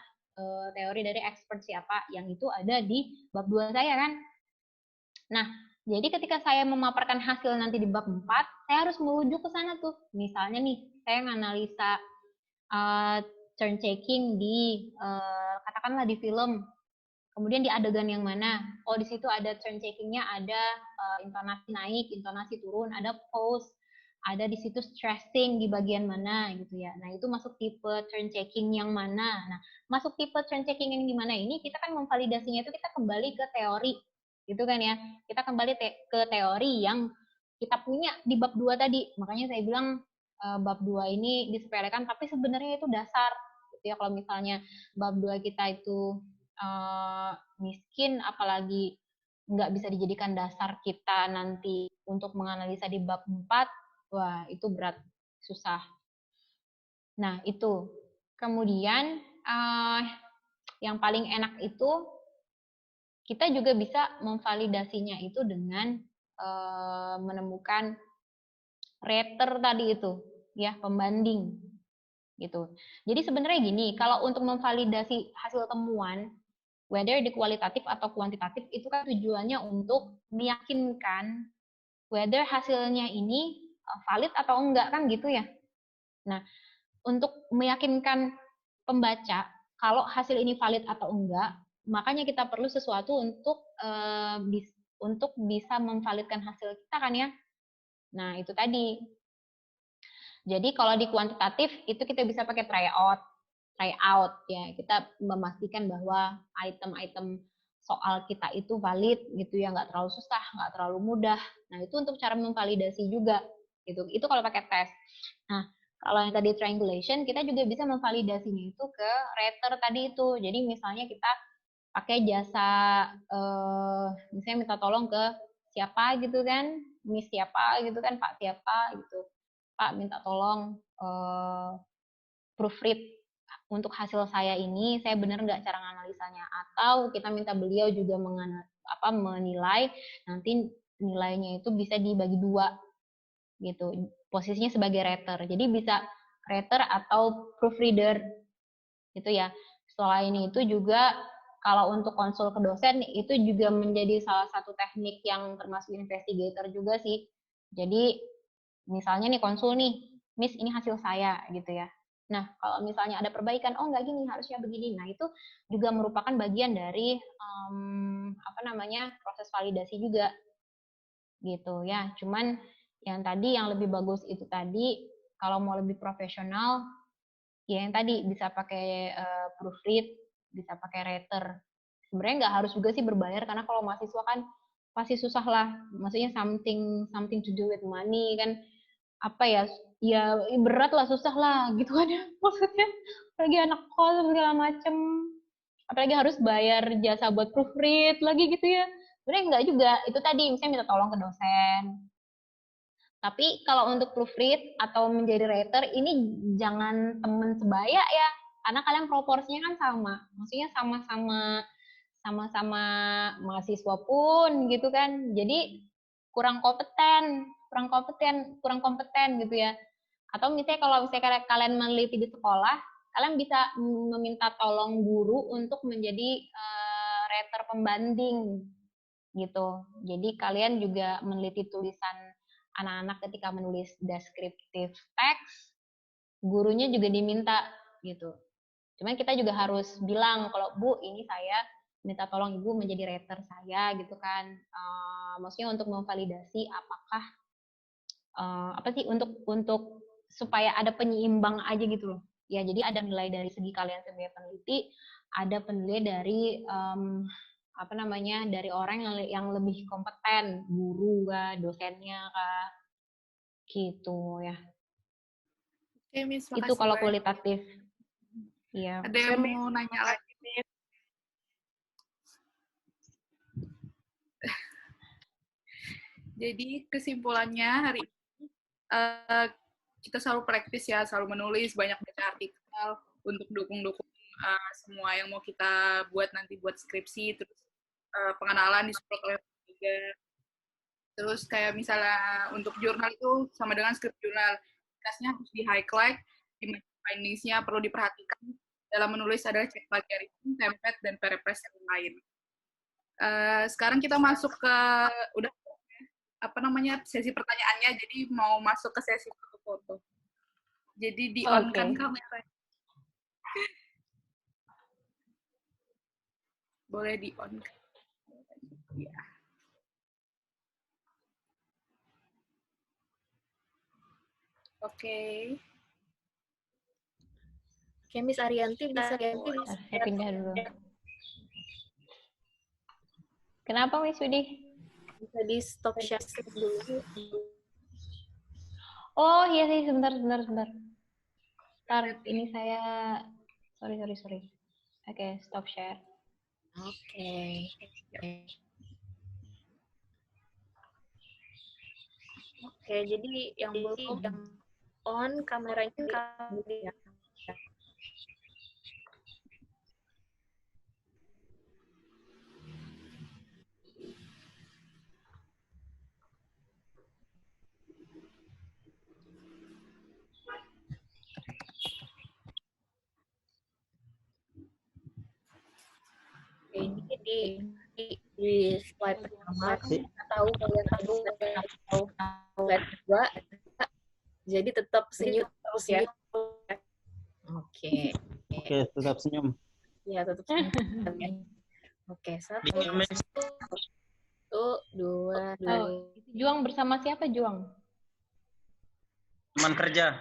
S1: teori dari expert siapa, yang itu ada di bab 2 saya kan. Nah, jadi ketika saya memaparkan hasil nanti di bab 4, saya harus merujuk ke sana tuh. Misalnya nih, saya menganalisa turn taking di katakanlah di film. Kemudian di adegan yang mana? Oh, di situ ada turn taking-nya, ada intonasi naik, intonasi turun, ada pause, ada di situ stressing di bagian mana gitu ya. Nah, itu masuk tipe turn taking yang mana. Nah, masuk tipe turn taking yang di mana ini kita kan memvalidasinya itu kita kembali ke teori. Gitu kan ya. Kita kembali ke teori yang kita punya di bab 2 tadi. Makanya saya bilang bab 2 ini disepelekan, tapi sebenarnya itu dasar. Gitu ya, kalau misalnya bab 2 kita itu miskin, apalagi nggak bisa dijadikan dasar kita nanti untuk menganalisa di bab 4, wah itu berat, susah. Nah itu. Kemudian yang paling enak itu kita juga bisa memvalidasinya itu dengan menemukan rater tadi itu, ya, pembanding gitu. Jadi sebenarnya gini, kalau untuk memvalidasi hasil temuan, whether di kualitatif atau kuantitatif, itu kan tujuannya untuk meyakinkan whether hasilnya ini valid atau enggak kan gitu ya. Nah, untuk meyakinkan pembaca kalau hasil ini valid atau enggak, makanya kita perlu sesuatu untuk bisa memvalidkan hasil kita kan ya. Nah, itu tadi. Jadi kalau di kuantitatif itu kita bisa pakai tryout ya. Kita memastikan bahwa item-item soal kita itu valid gitu ya, nggak terlalu susah, nggak terlalu mudah. Nah, itu untuk cara memvalidasi juga gitu. Itu kalau pakai tes. Nah, kalau yang tadi triangulation, kita juga bisa memvalidasinya itu ke rater tadi itu. Jadi misalnya kita pakai jasa, misalnya minta tolong ke siapa gitu kan, Miss siapa gitu kan, Pak siapa gitu. Pak minta tolong proofread untuk hasil saya ini, saya benar nggak cara menganalisanya. Atau kita minta beliau juga menilai, nanti nilainya itu bisa dibagi 2 gitu. Posisinya sebagai rater. Jadi bisa rater atau proofreader gitu ya. Selain itu juga kalau untuk konsul ke dosen itu juga menjadi salah satu teknik yang termasuk investigator juga sih. Jadi misalnya nih konsul nih, Miss ini hasil saya gitu ya. Nah kalau misalnya ada perbaikan, oh nggak gini, harusnya begini. Nah itu juga merupakan bagian dari proses validasi juga gitu ya. Cuman yang tadi yang lebih bagus itu tadi kalau mau lebih profesional ya yang tadi bisa pakai proofread, bisa pakai rater. Sebenarnya nggak harus juga sih berbayar karena kalau mahasiswa kan pasti susah lah. Maksudnya something to do with money kan, apa ya berat lah, susah lah gitu kan ya. Maksudnya apalagi anak kos segala macem, apalagi harus bayar jasa buat proofread lagi gitu ya. Sebenarnya nggak juga, itu tadi misalnya minta tolong ke dosen. Tapi kalau untuk proofread atau menjadi writer ini jangan temen sebaya ya, karena kalian proporsinya kan sama, maksudnya sama-sama mahasiswa pun gitu kan, jadi kurang kompeten gitu ya. Atau misalnya kalau misalnya kalian meneliti di sekolah, kalian bisa meminta tolong guru untuk menjadi writer pembanding gitu. Jadi kalian juga meneliti tulisan anak-anak ketika menulis deskriptif teks, gurunya juga diminta gitu. Cuman kita juga harus bilang kalau Bu ini saya minta tolong Ibu menjadi writer saya gitu kan. Maksudnya untuk memvalidasi apakah untuk supaya ada penyeimbang aja gitu loh. Ya jadi ada nilai dari segi kalian sebagai peneliti, ada penilai dari dari orang yang lebih kompeten, guru kah, dosennya kah, gitu ya.
S5: Oke, Miss,
S1: Itu
S5: makasih
S1: kalau
S5: banyak.
S1: kualitatif. Iya.
S5: Ada yang mau nanya lagi, Miss? Jadi kesimpulannya hari ini kita selalu praktis ya, selalu menulis, banyak baca artikel untuk dukung-dukung semua yang mau kita buat nanti buat skripsi, terus pengenalan disupport oleh juga. Terus kayak misalnya untuk jurnal itu sama dengan skrip jurnal, tugasnya harus di highlight, di findings-nya perlu diperhatikan dalam menulis adalah cek plagiarisme, template, dan paraphrase yang lain. Sekarang kita masuk ke sesi pertanyaannya, jadi mau masuk ke sesi foto-foto. Jadi di-on-kan kamera. Boleh di-on. Ya. Oke.
S2: Oke, Miss Arianti bisa
S1: Saya pindah dulu. Kenapa Miss Widi?
S2: bisa di stop share dulu.
S1: Oh iya sih, sebentar. Ntar, ini saya, sorry. Oke, stop share.
S2: Oke. Oke, jadi yang belum yang on kameranya ya. Ini di slide pertama kita tahu kalian tahu slide kedua, jadi tetap senyum terus ya. Oke,
S4: tetap senyum.
S2: Ya tetap senyum. Oke, 1, 2, 3.
S1: Juang bersama siapa Juang?
S4: Teman kerja.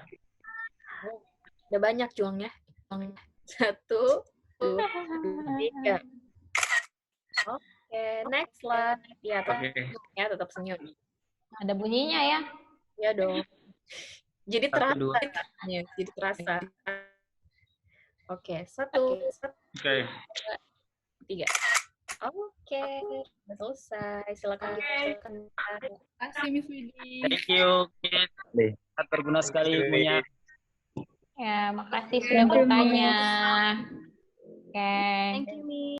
S2: Udah banyak juangnya. 1, 2, 3. Oke, next slide. Ya, tetap senyum.
S1: Ada bunyinya ya.
S2: Ya dong. Jadi
S4: 1,
S2: terasa.
S4: 2.
S2: Ya, jadi terasa. Oke, 1,
S4: Oke.
S2: 3. Oke, udah selesai. Silakan.
S5: Terima kasih Miss Widi.
S4: Thank you, Kit. Sangat berguna sekali ilmunya.
S1: Ya, makasih sudah bertanya. Oke.
S3: Thank you, Mi.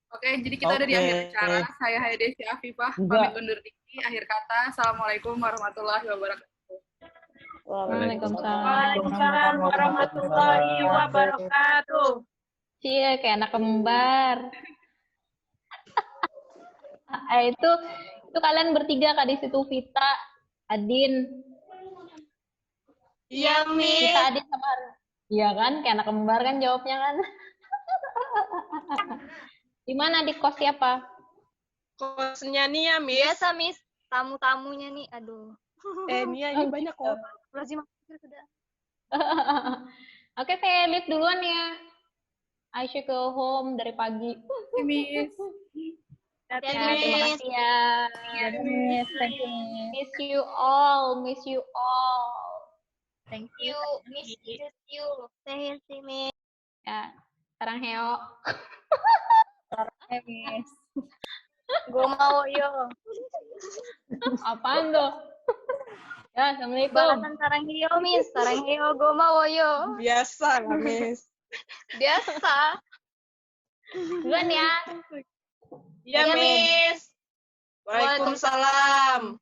S5: Oke, jadi kita ada di akhir
S4: Oke.
S5: acara. Saya Haidesi Afifah, pamit undur diri. Akhir kata, Assalamualaikum warahmatullahi wabarakatuh.
S1: Waalaikumsalam.
S6: Waalaikumsalam warahmatullahi wabarakatuh.
S1: Cie, kayak anak kembar. Itu kalian bertiga Kak di situ, Vita, Adin.
S6: Iya, Mi.
S1: Vita, Adin sama Iya kan, kayak anak kembar kan jawabnya kan. Di mana di kos siapa?
S6: Kosnya Nia, Miss.
S3: Biasa, Miss. Tamu-tamunya nih, aduh.
S6: Nia ini banyak kok.
S3: Lazim sudah.
S1: Oke, saya lihat duluan ya. I should go home dari pagi.
S5: Miss.
S1: Ya, terima kasih ya.
S3: Miss, thank you.
S1: Miss you all, miss you all.
S3: Thank you, Miss. You. Stay healthy, Miss.
S1: Ya, sarang heo.
S3: Miss. Gue mau yo.
S1: Apaan tuh? Ya, assalamualaikum.
S3: Balasan sarang heo, Miss. Sarang heo, gue mau yo.
S6: Biasa lah, Miss.
S3: Biasa.
S1: Duluan ya.
S6: Iya, Miss. Waalaikumsalam.